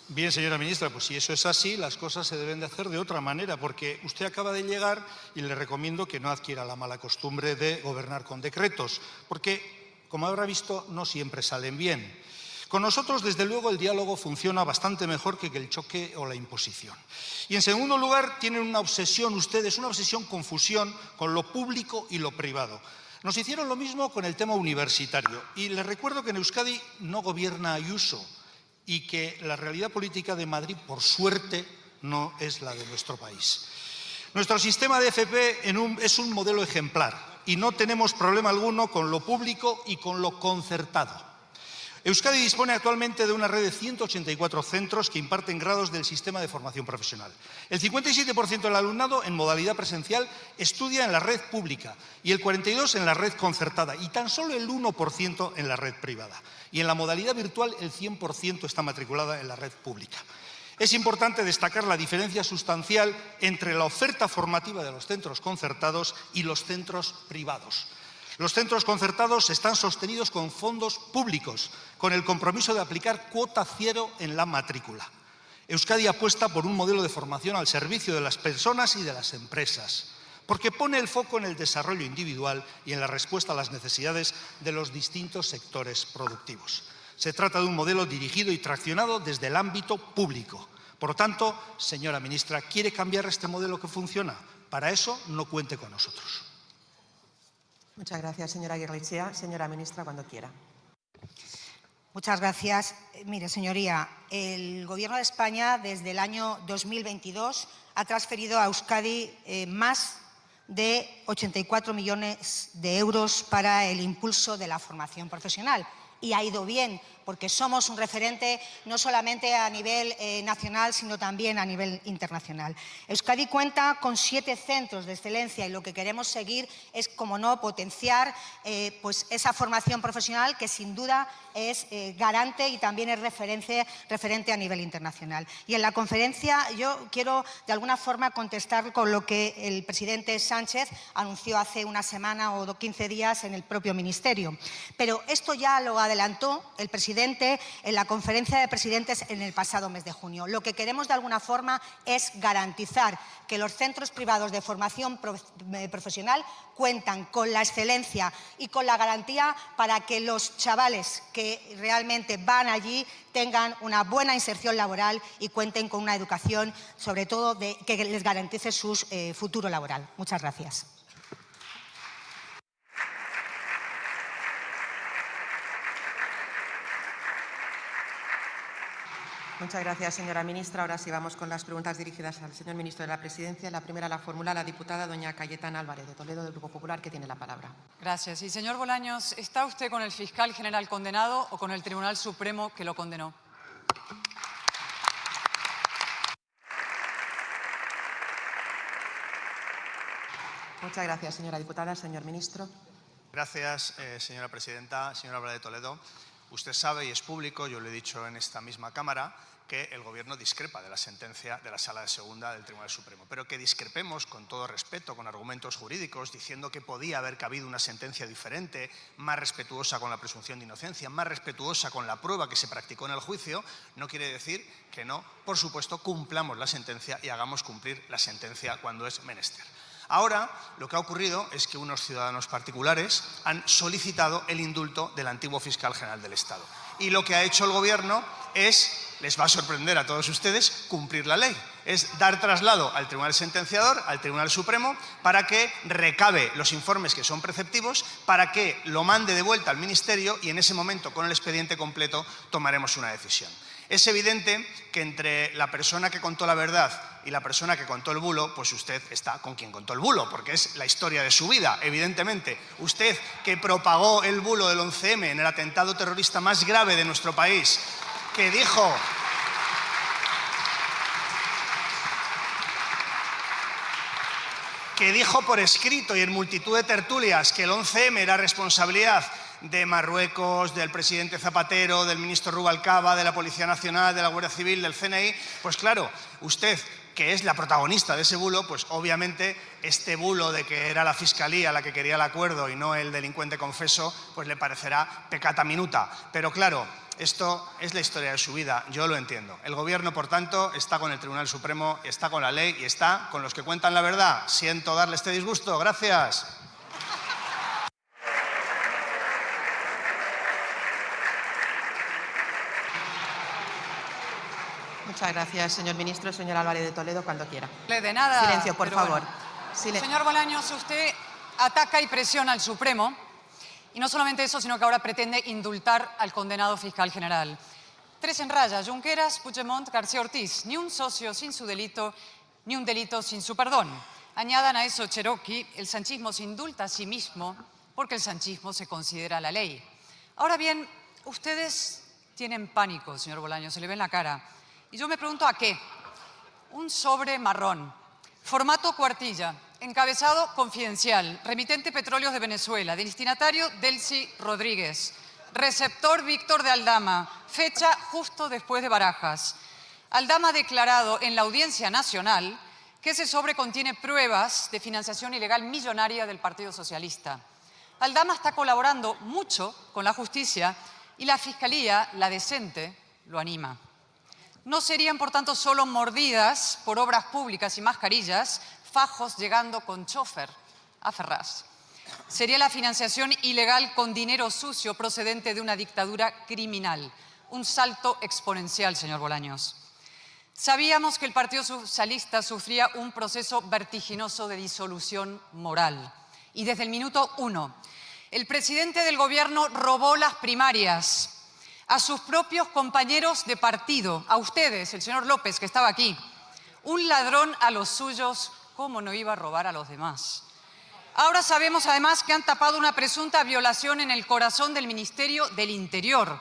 Bien, señora ministra, pues si eso es así, las cosas se deben de hacer de otra manera, porque usted acaba de llegar y le recomiendo que no adquiera la mala costumbre de gobernar con decretos, porque, como habrá visto, no siempre salen bien. Con nosotros, desde luego, el diálogo funciona bastante mejor que el choque o la imposición. Y, en segundo lugar, tienen una obsesión ustedes, una obsesión confusión con lo público y lo privado. Nos hicieron lo mismo con el tema universitario. Y les recuerdo que en Euskadi no gobierna Ayuso y que la realidad política de Madrid, por suerte, no es la de nuestro país. Nuestro sistema de FP es un modelo ejemplar y no tenemos problema alguno con lo público y con lo concertado. Euskadi dispone actualmente de una red de 184 centros que imparten grados del sistema de formación profesional. El 57% del alumnado en modalidad presencial estudia en la red pública y el 42% en la red concertada y tan solo el 1% en la red privada. Y en la modalidad virtual el 100% está matriculada en la red pública. Es importante destacar la diferencia sustancial entre la oferta formativa de los centros concertados y los centros privados. Los centros concertados están sostenidos con fondos públicos, con el compromiso de aplicar cuota cero en la matrícula. Euskadi apuesta por un modelo de formación al servicio de las personas y de las empresas, porque pone el foco en el desarrollo individual y en la respuesta a las necesidades de los distintos sectores productivos. Se trata de un modelo dirigido y traccionado desde el ámbito público. Por lo tanto, señora ministra, ¿quiere cambiar este modelo que funciona? Para eso no cuente con nosotros. Muchas gracias, señora Aguirrechea. Señora ministra, cuando quiera. Muchas gracias. Mire, señoría, el Gobierno de España desde el año 2022 ha transferido a Euskadi más de 84 millones de euros para el impulso de la formación profesional. Y ha ido bien, porque somos un referente no solamente a nivel nacional, sino también a nivel internacional. Euskadi cuenta con 7 centros de excelencia y lo que queremos seguir es, como no, potenciar pues esa formación profesional que sin duda es garante y también es referente a nivel internacional. Y en la conferencia yo quiero de alguna forma contestar con lo que el presidente Sánchez anunció hace una semana o 15 días en el propio ministerio. Pero esto ya lo adelantó el presidente en la conferencia de presidentes en el pasado mes de junio. Lo que queremos de alguna forma es garantizar que los centros privados de formación profesional cuentan con la excelencia y con la garantía para que los chavales que realmente van allí tengan una buena inserción laboral y cuenten con una educación, sobre todo, que les garantice su futuro laboral. Muchas gracias. Muchas gracias, señora ministra. Ahora sí vamos con las preguntas dirigidas al señor ministro de la Presidencia. La primera la formula la diputada doña Cayetana Álvarez de Toledo, del Grupo Popular, que tiene la palabra. Gracias. Y, señor Bolaños, ¿está usted con el fiscal general condenado o con el Tribunal Supremo que lo condenó? Muchas gracias, señora diputada. Señor ministro. Gracias, señora presidenta. Señora Álvarez de Toledo, usted sabe, y es público, yo lo he dicho en esta misma Cámara, que el Gobierno discrepa de la sentencia de la Sala de Segunda del Tribunal Supremo. Pero que discrepemos, con todo respeto, con argumentos jurídicos, diciendo que podía haber cabido una sentencia diferente, más respetuosa con la presunción de inocencia, más respetuosa con la prueba que se practicó en el juicio, no quiere decir que no, por supuesto, cumplamos la sentencia y hagamos cumplir la sentencia cuando es menester. Ahora, lo que ha ocurrido es que unos ciudadanos particulares han solicitado el indulto del antiguo fiscal general del Estado. Y lo que ha hecho el Gobierno es, les va a sorprender a todos ustedes, cumplir la ley. Es dar traslado al Tribunal Sentenciador, al Tribunal Supremo, para que recabe los informes que son preceptivos, para que lo mande de vuelta al Ministerio y en ese momento, con el expediente completo, tomaremos una decisión. Es evidente que entre la persona que contó la verdad y la persona que contó el bulo, pues usted está con quien contó el bulo, porque es la historia de su vida, evidentemente. Usted, que propagó el bulo del 11M en el atentado terrorista más grave de nuestro país, que dijo por escrito y en multitud de tertulias que el 11M era responsabilidad de Marruecos, del presidente Zapatero, del ministro Rubalcaba, de la Policía Nacional, de la Guardia Civil, del CNI, pues claro, usted, que es la protagonista de ese bulo, pues obviamente este bulo de que era la Fiscalía la que quería el acuerdo y no el delincuente confeso, pues le parecerá peccata minuta. Pero claro, esto es la historia de su vida, yo lo entiendo. El Gobierno, por tanto, está con el Tribunal Supremo, está con la ley y está con los que cuentan la verdad. Siento darle este disgusto. Gracias. Muchas gracias, señor ministro. Señor Álvarez de Toledo, cuando quiera. De nada. Silencio, por favor. Bueno. Silencio. Señor Bolaños, usted ataca y presiona al Supremo. Y no solamente eso, sino que ahora pretende indultar al condenado fiscal general. 3 en raya: Junqueras, Puigdemont, García Ortiz. Ni un socio sin su delito, ni un delito sin su perdón. Añadan a eso Cherokee: el sanchismo se indulta a sí mismo porque el sanchismo se considera la ley. Ahora bien, ustedes tienen pánico, señor Bolaños, se le ve en la cara. Y yo me pregunto, ¿a qué? Un sobre marrón, formato cuartilla, encabezado confidencial, remitente Petróleos de Venezuela, destinatario Delcy Rodríguez, receptor Víctor de Aldama, fecha justo después de Barajas. Aldama ha declarado en la Audiencia Nacional que ese sobre contiene pruebas de financiación ilegal millonaria del Partido Socialista. Aldama está colaborando mucho con la justicia y la Fiscalía, la decente, lo anima. No serían, por tanto, solo mordidas por obras públicas y mascarillas, fajos llegando con chofer a Ferraz. Sería la financiación ilegal con dinero sucio procedente de una dictadura criminal. Un salto exponencial, señor Bolaños. Sabíamos que el Partido Socialista sufría un proceso vertiginoso de disolución moral. Y desde el minuto 1, el presidente del Gobierno robó las primarias a sus propios compañeros de partido, a ustedes, el señor López, que estaba aquí. Un ladrón a los suyos, ¿cómo no iba a robar a los demás? Ahora sabemos además que han tapado una presunta violación en el corazón del Ministerio del Interior.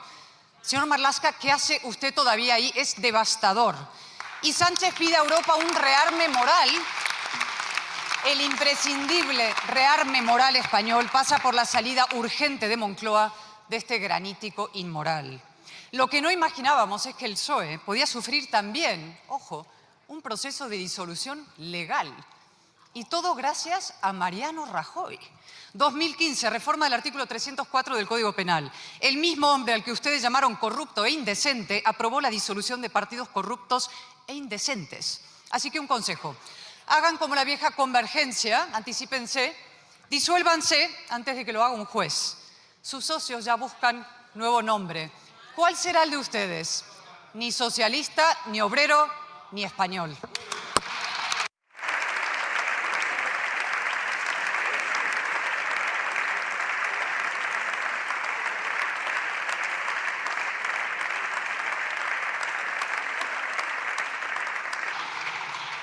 Señor Marlaska, ¿qué hace usted todavía ahí? Es devastador. Y Sánchez pide a Europa un rearme moral. El imprescindible rearme moral español pasa por la salida urgente de Moncloa de este granítico inmoral. Lo que no imaginábamos es que el PSOE podía sufrir también, ojo, un proceso de disolución legal. Y todo gracias a Mariano Rajoy. 2015, reforma del artículo 304 del Código Penal. El mismo hombre al que ustedes llamaron corrupto e indecente aprobó la disolución de partidos corruptos e indecentes. Así que un consejo: hagan como la vieja Convergencia, anticípense, disuélvanse antes de que lo haga un juez. Sus socios ya buscan nuevo nombre. ¿Cuál será el de ustedes? Ni socialista, ni obrero, ni español.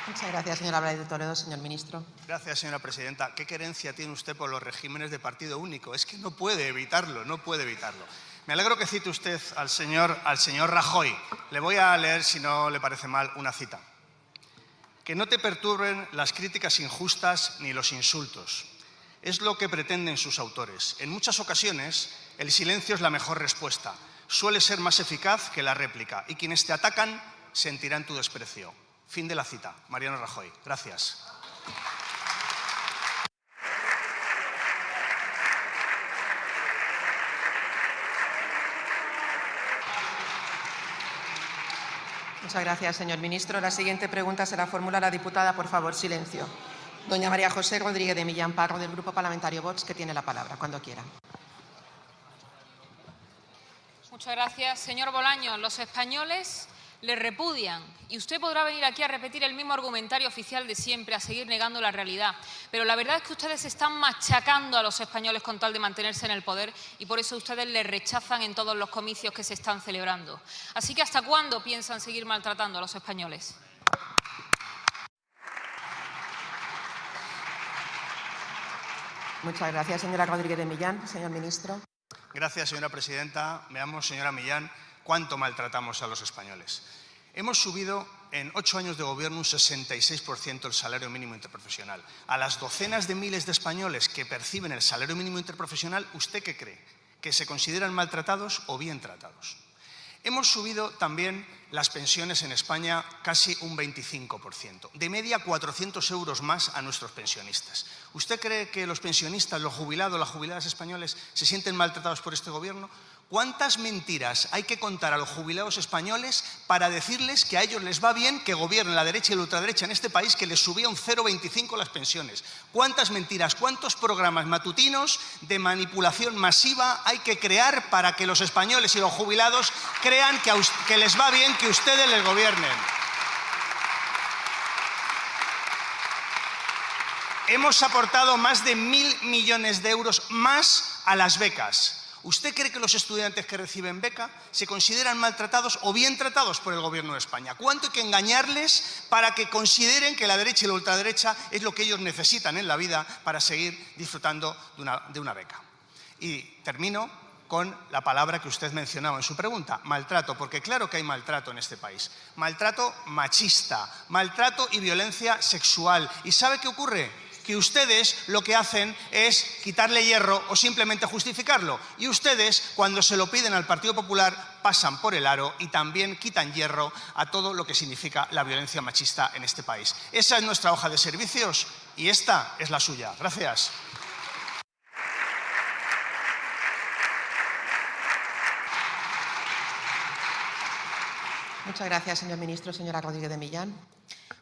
Muchas gracias, señor Álvarez de Toledo. Señor ministro. Gracias, señora presidenta. ¿Qué querencia tiene usted por los regímenes de partido único? Es que no puede evitarlo, no puede evitarlo. Me alegro que cite usted al señor Rajoy. Le voy a leer, si no le parece mal, una cita. Que no te perturben las críticas injustas ni los insultos. Es lo que pretenden sus autores. En muchas ocasiones, el silencio es la mejor respuesta. Suele ser más eficaz que la réplica. Y quienes te atacan sentirán tu desprecio. Fin de la cita. Mariano Rajoy. Gracias. Muchas gracias, señor ministro. La siguiente pregunta se la formula la diputada, por favor, silencio. Doña María José Rodríguez de Millán Parro, del Grupo Parlamentario Vox, que tiene la palabra, cuando quiera. Muchas gracias. Señor Bolaños, los españoles le repudian y usted podrá venir aquí a repetir el mismo argumentario oficial de siempre, a seguir negando la realidad. Pero la verdad es que ustedes están machacando a los españoles con tal de mantenerse en el poder y por eso ustedes le rechazan en todos los comicios que se están celebrando. Así que ¿hasta cuándo piensan seguir maltratando a los españoles? Muchas gracias, señora Rodríguez de Millán. Señor ministro. Gracias, señora presidenta. Veamos, señora Millán, cuánto maltratamos a los españoles. Hemos subido en 8 años de gobierno un 66% el salario mínimo interprofesional. A las docenas de miles de españoles que perciben el salario mínimo interprofesional, ¿usted qué cree? ¿Que se consideran maltratados o bien tratados? Hemos subido también las pensiones en España casi un 25%. De media, 400 euros más a nuestros pensionistas. ¿Usted cree que los pensionistas, los jubilados, las jubiladas españoles se sienten maltratados por este gobierno? ¿Cuántas mentiras hay que contar a los jubilados españoles para decirles que a ellos les va bien que gobierne la derecha y la ultraderecha en este país, que les subía un 0,25 las pensiones? ¿Cuántas mentiras, cuántos programas matutinos de manipulación masiva hay que crear para que los españoles y los jubilados crean que les va bien que ustedes les gobiernen? Hemos aportado más de 1.000 millones de euros más a las becas. ¿Usted cree que los estudiantes que reciben beca se consideran maltratados o bien tratados por el Gobierno de España? ¿Cuánto hay que engañarles para que consideren que la derecha y la ultraderecha es lo que ellos necesitan en la vida para seguir disfrutando de una beca? Y termino con la palabra que usted mencionaba en su pregunta, maltrato, porque claro que hay maltrato en este país. Maltrato machista, maltrato y violencia sexual. ¿Y sabe qué ocurre? Que ustedes lo que hacen es quitarle hierro o simplemente justificarlo. Y ustedes, cuando se lo piden al Partido Popular, pasan por el aro y también quitan hierro a todo lo que significa la violencia machista en este país. Esa es nuestra hoja de servicios y esta es la suya. Gracias. Muchas gracias, señor ministro. Señora Rodríguez de Millán.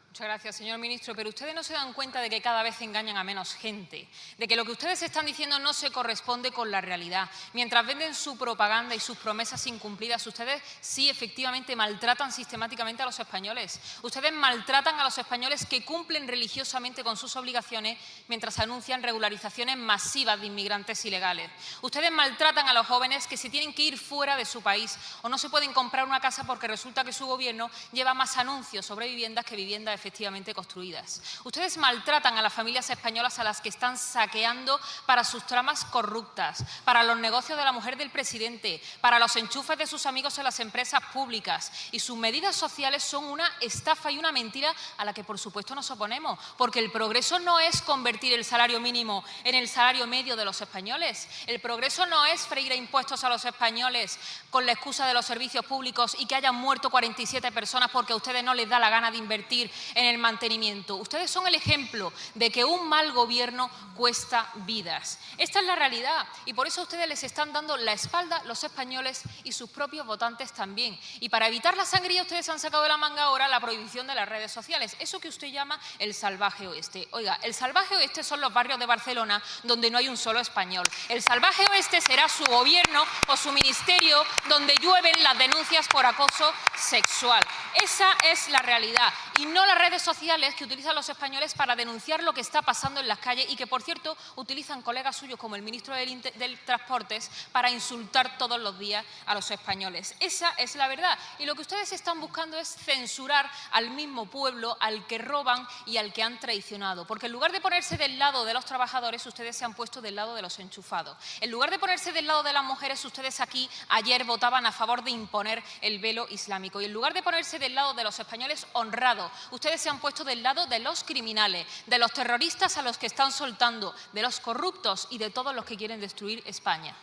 Muchas gracias, señor ministro. Pero ustedes no se dan cuenta de que cada vez engañan a menos gente, de que lo que ustedes están diciendo no se corresponde con la realidad. Mientras venden su propaganda y sus promesas incumplidas, ustedes sí efectivamente maltratan sistemáticamente a los españoles. Ustedes maltratan a los españoles que cumplen religiosamente con sus obligaciones mientras anuncian regularizaciones masivas de inmigrantes ilegales. Ustedes maltratan a los jóvenes que se tienen que ir fuera de su país o no se pueden comprar una casa porque resulta que su gobierno lleva más anuncios sobre viviendas que viviendas efectivamente construidas. Ustedes maltratan a las familias españolas a las que están saqueando para sus tramas corruptas, para los negocios de la mujer del presidente, para los enchufes de sus amigos en las empresas públicas. Y sus medidas sociales son una estafa y una mentira a la que por supuesto nos oponemos, porque el progreso no es convertir el salario mínimo en el salario medio de los españoles. El progreso no es freír impuestos a los españoles con la excusa de los servicios públicos y que hayan muerto 47 personas porque a ustedes no les da la gana de invertir en el mantenimiento. Ustedes son el ejemplo de que un mal gobierno cuesta vidas. Esta es la realidad y por eso ustedes les están dando la espalda los españoles y sus propios votantes también. Y para evitar la sangría ustedes han sacado de la manga ahora la prohibición de las redes sociales, eso que usted llama el salvaje oeste. Oiga, el salvaje oeste son los barrios de Barcelona donde no hay un solo español. El salvaje oeste será su gobierno o su ministerio donde llueven las denuncias por acoso sexual. Esa es la realidad y no las redes sociales que utilizan los españoles para denunciar lo que está pasando en las calles y que, por cierto, utilizan colegas suyos como el ministro del Transportes para insultar todos los días a los españoles. Esa es la verdad. Y lo que ustedes están buscando es censurar al mismo pueblo al que roban y al que han traicionado. Porque en lugar de ponerse del lado de los trabajadores, ustedes se han puesto del lado de los enchufados. En lugar de ponerse del lado de las mujeres, ustedes aquí ayer votaban a favor de imponer el velo islámico. Y en lugar de ponerse del lado de los españoles honrados, ustedes se han puesto del lado de los criminales, de los terroristas a los que están soltando, de los corruptos y de todos los que quieren destruir España.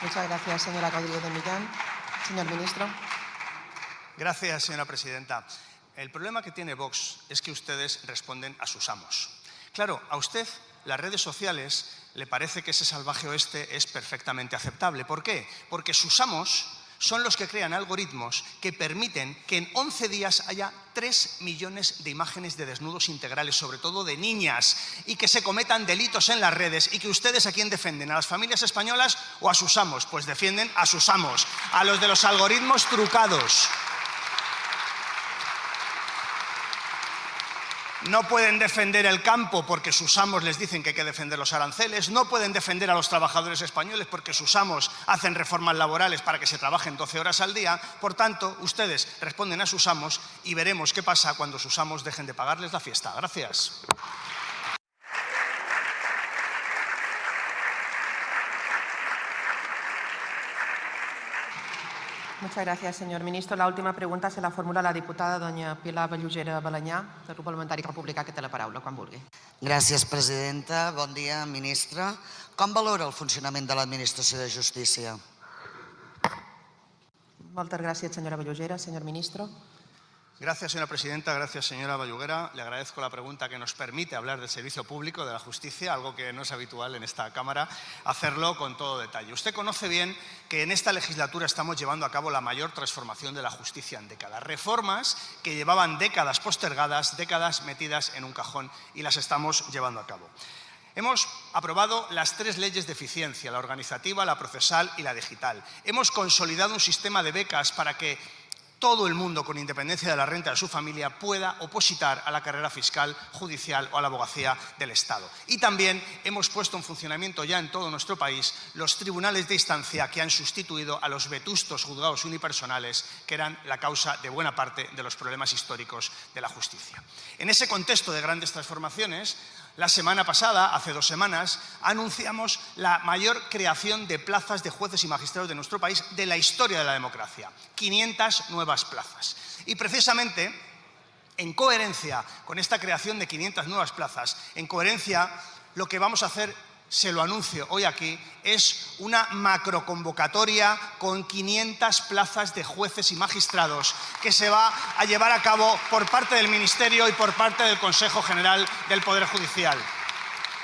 Muchas gracias, señora Rodríguez de Millán. Señor ministro. Gracias, señora presidenta. El problema que tiene Vox es que ustedes responden a sus amos. Claro, a usted las redes sociales le parece que ese salvaje oeste es perfectamente aceptable. ¿Por qué? Porque sus amos son los que crean algoritmos que permiten que en 11 días haya 3 millones de imágenes de desnudos integrales, sobre todo de niñas, y que se cometan delitos en las redes. ¿Y que ustedes a quién defienden? ¿A las familias españolas o a sus amos? Pues defienden a sus amos, a los de los algoritmos trucados. No pueden defender el campo porque sus amos les dicen que hay que defender los aranceles. No pueden defender a los trabajadores españoles porque sus amos hacen reformas laborales para que se trabajen 12 horas al día. Por tanto, ustedes responden a sus amos y veremos qué pasa cuando sus amos dejen de pagarles la fiesta. Gracias. Muchas gracias, señor ministro. La última pregunta se la formula la diputada doña Pilar Vallugera Balenyà, del grup parlamentari republicà, que té la paraula, quan vulgui. Gràcies, presidenta. Bon dia, ministre. Com valora el funcionament de l'Administració de Justícia? Moltes gràcies, senyora Vallugera. Señor ministro. Gracias, señora presidenta. Gracias, señora Vallugera. Le agradezco la pregunta que nos permite hablar del servicio público de la justicia, algo que no es habitual en esta Cámara, hacerlo con todo detalle. Usted conoce bien que en esta legislatura estamos llevando a cabo la mayor transformación de la justicia en décadas. Reformas que llevaban décadas postergadas, décadas metidas en un cajón, y las estamos llevando a cabo. Hemos aprobado las 3 leyes de eficiencia, la organizativa, la procesal y la digital. Hemos consolidado un sistema de becas para que todo el mundo, con independencia de la renta de su familia, pueda opositar a la carrera fiscal, judicial o a la abogacía del Estado. Y también hemos puesto en funcionamiento ya en todo nuestro país los tribunales de instancia que han sustituido a los vetustos juzgados unipersonales que eran la causa de buena parte de los problemas históricos de la justicia. En ese contexto de grandes transformaciones, la semana pasada, hace 2 semanas, anunciamos la mayor creación de plazas de jueces y magistrados de nuestro país de la historia de la democracia. 500 nuevas plazas. Y precisamente, en coherencia con esta creación de 500 nuevas plazas, en coherencia, lo que vamos a hacer, se lo anuncio hoy aquí, es una macroconvocatoria con 500 plazas de jueces y magistrados que se va a llevar a cabo por parte del Ministerio y por parte del Consejo General del Poder Judicial.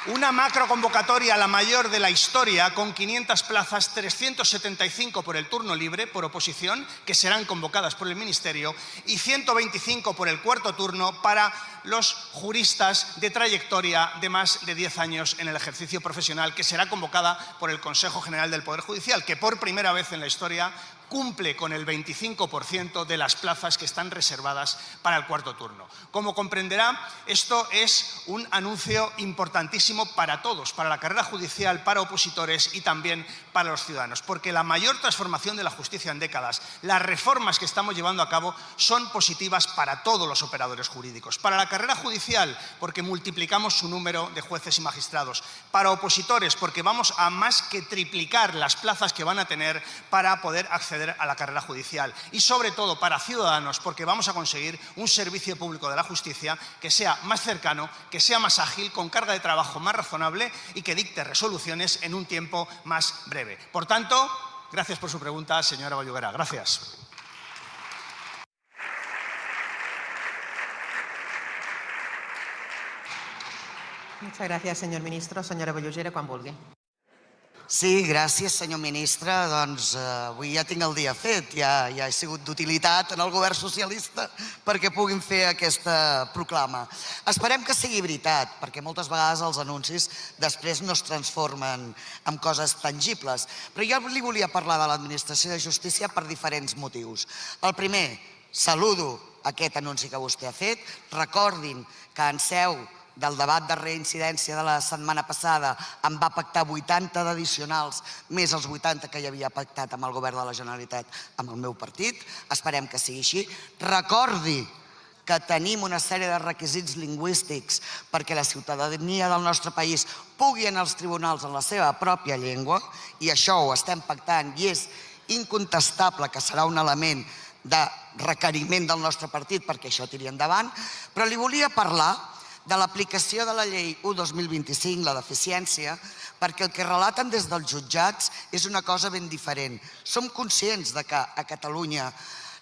Una macroconvocatoria, la mayor de la historia, con 500 plazas, 375 por el turno libre, por oposición, que serán convocadas por el Ministerio, y 125 por el cuarto turno para los juristas de trayectoria de más de 10 años en el ejercicio profesional, que será convocada por el Consejo General del Poder Judicial, que por primera vez en la historia cumple con el 25% de las plazas que están reservadas para el cuarto turno. Como comprenderá, esto es un anuncio importantísimo para todos, para la carrera judicial, para opositores y también para los ciudadanos, porque la mayor transformación de la justicia en décadas, las reformas que estamos llevando a cabo son positivas para todos los operadores jurídicos. Para la carrera judicial, porque multiplicamos su número de jueces y magistrados. Para opositores, porque vamos a más que triplicar las plazas que van a tener para poder acceder a la carrera judicial. Y sobre todo para ciudadanos, porque vamos a conseguir un servicio público de la justicia que sea más cercano, que sea más ágil, con carga de trabajo más razonable y que dicte resoluciones en un tiempo más breve. Por tanto, gracias por su pregunta, señora Vallugera. Gracias. Muchas gracias, señor ministro. Senyora Vallugera, quan vulgui. Sí, gràcies, senyor ministre. Doncs avui ja tinc el dia fet, ja he sigut d'utilitat en el govern socialista perquè puguin fer aquesta proclama. Esperem que sigui veritat, perquè moltes vegades els anuncis després no es transformen en coses tangibles. Però jo li volia parlar de l'Administració de Justícia per diferents motius. El primer, saludo aquest anunci que vostè ha fet. Recordin que en seu del debat de reincidència de la setmana passada en va pactar 80 d'addicionals, més els 80 que ja havia pactat amb el govern de la Generalitat amb el meu partit. Esperem que sigui així. Recordi que tenim una sèrie de requisits lingüístics perquè la ciutadania del nostre país pugui anar als tribunals en la seva pròpia llengua, i això ho estem pactant i és incontestable que serà un element de requeriment del nostre partit perquè això tiri endavant. Però li volia parlar de l'aplicació de la llei 1/2025, la d'eficiència, perquè el que relaten des dels jutjats és una cosa ben diferent. Som conscients de que a Catalunya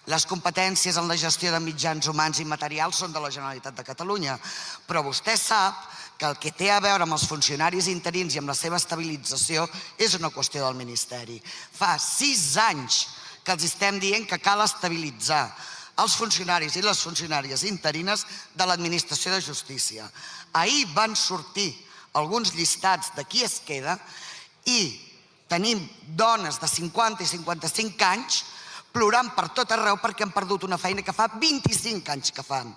les competències en la gestió de mitjans humans i materials són de la Generalitat de Catalunya, però vostè sap que el que té a veure amb els funcionaris interins i amb la seva estabilització és una qüestió del Ministeri. Fa 6 anys que els estem dient que cal estabilitzar els funcionaris i les funcionàries interines de l'Administració de Justícia. Ahir van sortir alguns llistats de qui es queda i tenim dones de 50 i 55 anys plorant per tot arreu perquè han perdut una feina que fa 25 anys que fan.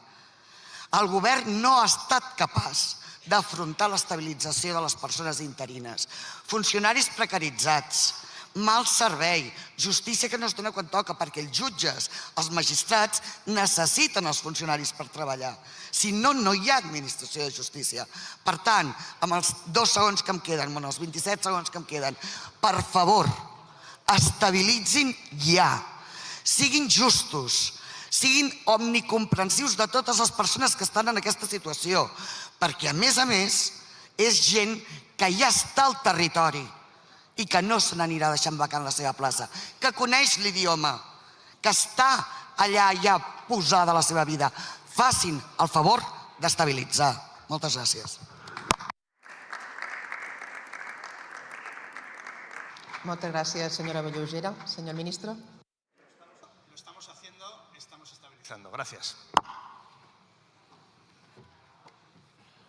El govern no ha estat capaç d'afrontar l'estabilització de les persones interines. Funcionaris precaritzats, mal servei, justícia que no es dona quan toca, perquè els jutges, els magistrats, necessiten els funcionaris per treballar. Si no, no hi ha administració de justícia. Per tant, amb els 2 segons que em queden, bueno, els 27 segons que em queden, per favor, estabilitzin ja. Siguin justos, siguin omnicomprensius de totes les persones que estan en aquesta situació, perquè, a més, és gent que ja està al territori i que no se n'anirà deixant vacant la seva plaça, que coneix l'idioma, que està allà ja posada la seva vida. Facin el favor d'estabilitzar. Moltes gràcies. Muchas gracias, señora Bellugera. Señor ministro. Lo estamos haciendo, estamos estabilizando. Gracias.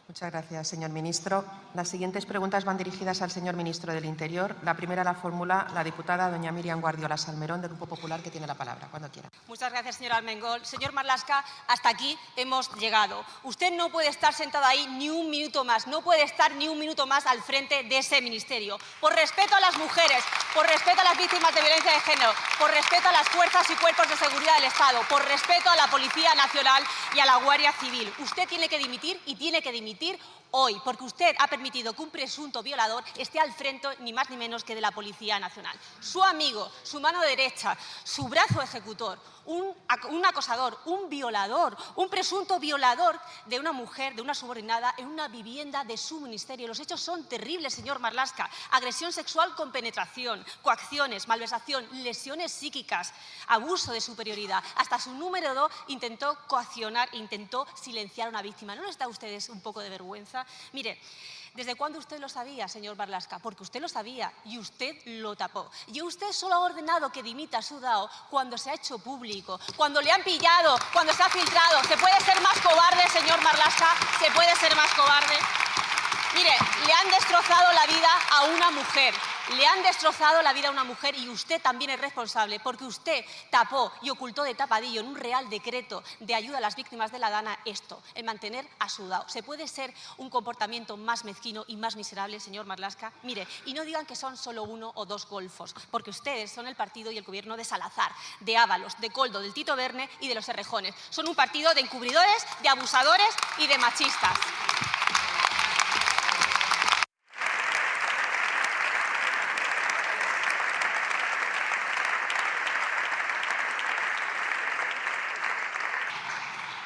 Muchas gracias, señor ministro. Las siguientes preguntas van dirigidas al señor ministro del Interior. La primera la formula la diputada doña Miriam Guardiola Salmerón, del Grupo Popular, que tiene la palabra. Cuando quiera. Muchas gracias, señor Armengol. Señor Marlaska, hasta aquí hemos llegado. Usted no puede estar sentado ahí ni un minuto más, no puede estar ni un minuto más al frente de ese ministerio. Por respeto a las mujeres, por respeto a las víctimas de violencia de género, por respeto a las fuerzas y cuerpos de seguridad del Estado, por respeto a la Policía Nacional y a la Guardia Civil. Usted tiene que dimitir y tiene que dimitir hoy, porque usted ha permitido que un presunto violador esté al frente ni más ni menos que de la Policía Nacional. Su amigo, su mano derecha, su brazo ejecutor, un acosador, un violador, un presunto violador de una mujer, de una subordinada, en una vivienda de su ministerio. Los hechos son terribles, señor Marlaska. Agresión sexual con penetración, coacciones, malversación, lesiones psíquicas, abuso de superioridad. Hasta su número 2 intentó coaccionar, intentó silenciar a una víctima. ¿No les da a ustedes un poco de vergüenza? Mire, ¿desde cuándo usted lo sabía, señor Marlaska? Porque usted lo sabía y usted lo tapó. Y usted solo ha ordenado que dimita a Sudao cuando se ha hecho público, cuando le han pillado, cuando se ha filtrado. ¿Se puede ser más cobarde, señor Marlaska? ¿Se puede ser más cobarde? Mire, le han destrozado la vida a una mujer. Le han destrozado la vida a una mujer y usted también es responsable porque usted tapó y ocultó de tapadillo en un real decreto de ayuda a las víctimas de la Dana esto, el mantener a Sudao. ¿Se puede ser un comportamiento más mezquino y más miserable, señor Marlaska? Mire, y no digan que son solo 1 o 2 golfos, porque ustedes son el partido y el gobierno de Salazar, de Ábalos, de Coldo, del Tito Verne y de los Errejones. Son un partido de encubridores, de abusadores y de machistas.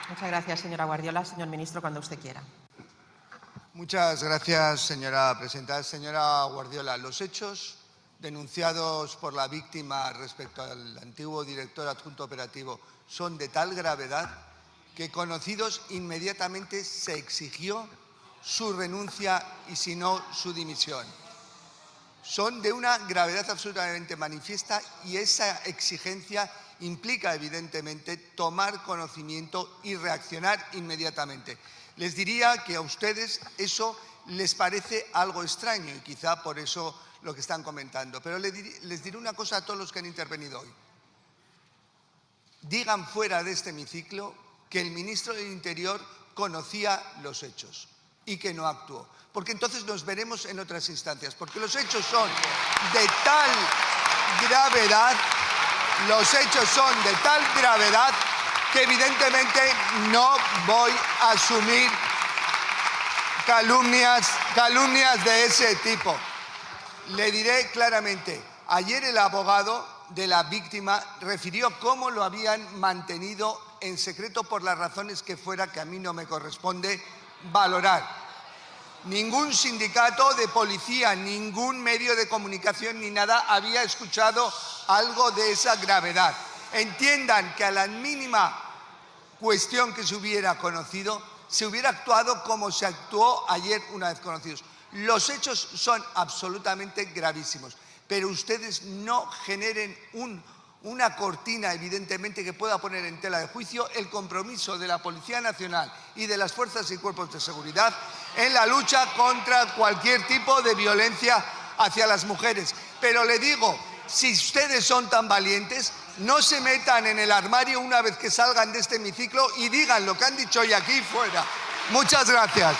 Muchas gracias, señora Guardiola. Señor ministro, cuando usted quiera. Muchas gracias, señora presidenta. Señora Guardiola, los hechos denunciados por la víctima respecto al antiguo director adjunto operativo son de tal gravedad que, conocidos, inmediatamente se exigió su renuncia y, si no, su dimisión. Son de una gravedad absolutamente manifiesta y esa exigencia implica, evidentemente, tomar conocimiento y reaccionar inmediatamente. Les diría que a ustedes eso les parece algo extraño y quizá por eso lo que están comentando. Pero les diré una cosa a todos los que han intervenido hoy. Digan fuera de este hemiciclo que el ministro del Interior conocía los hechos y que no actuó. Porque entonces nos veremos en otras instancias. Porque los hechos son de tal gravedad, que evidentemente no voy a asumir calumnias de ese tipo. Le diré claramente, ayer el abogado de la víctima refirió cómo lo habían mantenido en secreto por las razones que fuera, que a mí no me corresponde valorar. Ningún sindicato de policía, ningún medio de comunicación ni nada había escuchado algo de esa gravedad. Entiendan que a la mínima cuestión que se hubiera conocido, se hubiera actuado como se actuó ayer una vez conocidos. Los hechos son absolutamente gravísimos, pero ustedes no generen una cortina, evidentemente, que pueda poner en tela de juicio el compromiso de la Policía Nacional y de las fuerzas y cuerpos de seguridad en la lucha contra cualquier tipo de violencia hacia las mujeres. Pero le digo, si ustedes son tan valientes, no se metan en el armario una vez que salgan de este hemiciclo y digan lo que han dicho hoy aquí fuera. Muchas gracias.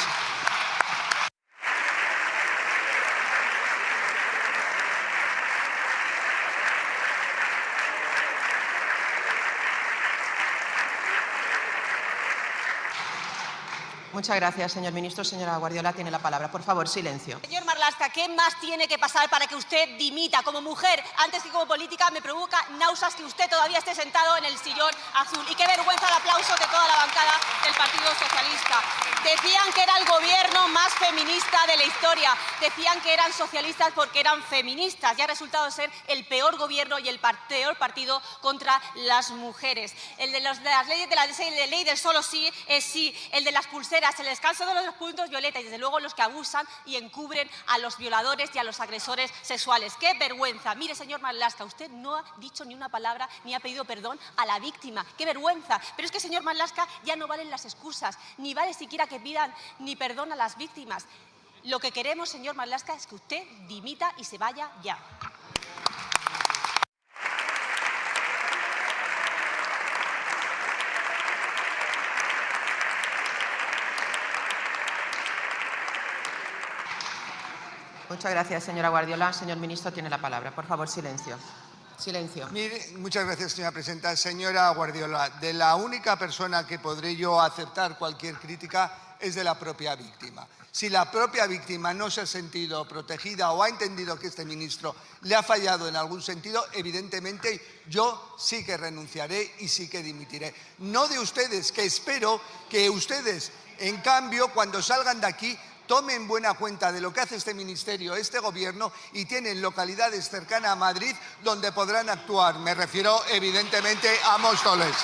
Muchas gracias, señor ministro. Señora Guardiola tiene la palabra. Por favor, silencio. Señor Marlaska, ¿qué más tiene que pasar para que usted dimita? Como mujer, antes que como política, me provoca náuseas que usted todavía esté sentado en el sillón azul. Y qué vergüenza el aplauso de toda la bancada del Partido Socialista. Decían que era el gobierno más feminista de la historia. Decían que eran socialistas porque eran feministas. Y ha resultado ser el peor gobierno y el peor partido contra las mujeres. El de las leyes de la ley del solo sí es sí. El de las pulseras, el descanso de los puntos violeta y desde luego los que abusan y encubren a los violadores y a los agresores sexuales. ¡Qué vergüenza! Mire, señor Marlaska, usted no ha dicho ni una palabra ni ha pedido perdón a la víctima. ¡Qué vergüenza! Pero es que, señor Marlaska, ya no valen las excusas, ni vale siquiera que pidan ni perdón a las víctimas. Lo que queremos, señor Marlaska, es que usted dimita y se vaya ya. Muchas gracias, señora Guardiola. Señor ministro, tiene la palabra. Por favor, silencio. Silencio. Mire, muchas gracias, señora presidenta. Señora Guardiola, de la única persona que podré yo aceptar cualquier crítica es de la propia víctima. Si la propia víctima no se ha sentido protegida o ha entendido que este ministro le ha fallado en algún sentido, evidentemente yo sí que renunciaré y sí que dimitiré. No de ustedes, que espero que ustedes, en cambio, cuando salgan de aquí, tomen buena cuenta de lo que hace este ministerio, este gobierno, y tienen localidades cercanas a Madrid donde podrán actuar. Me refiero evidentemente a Móstoles.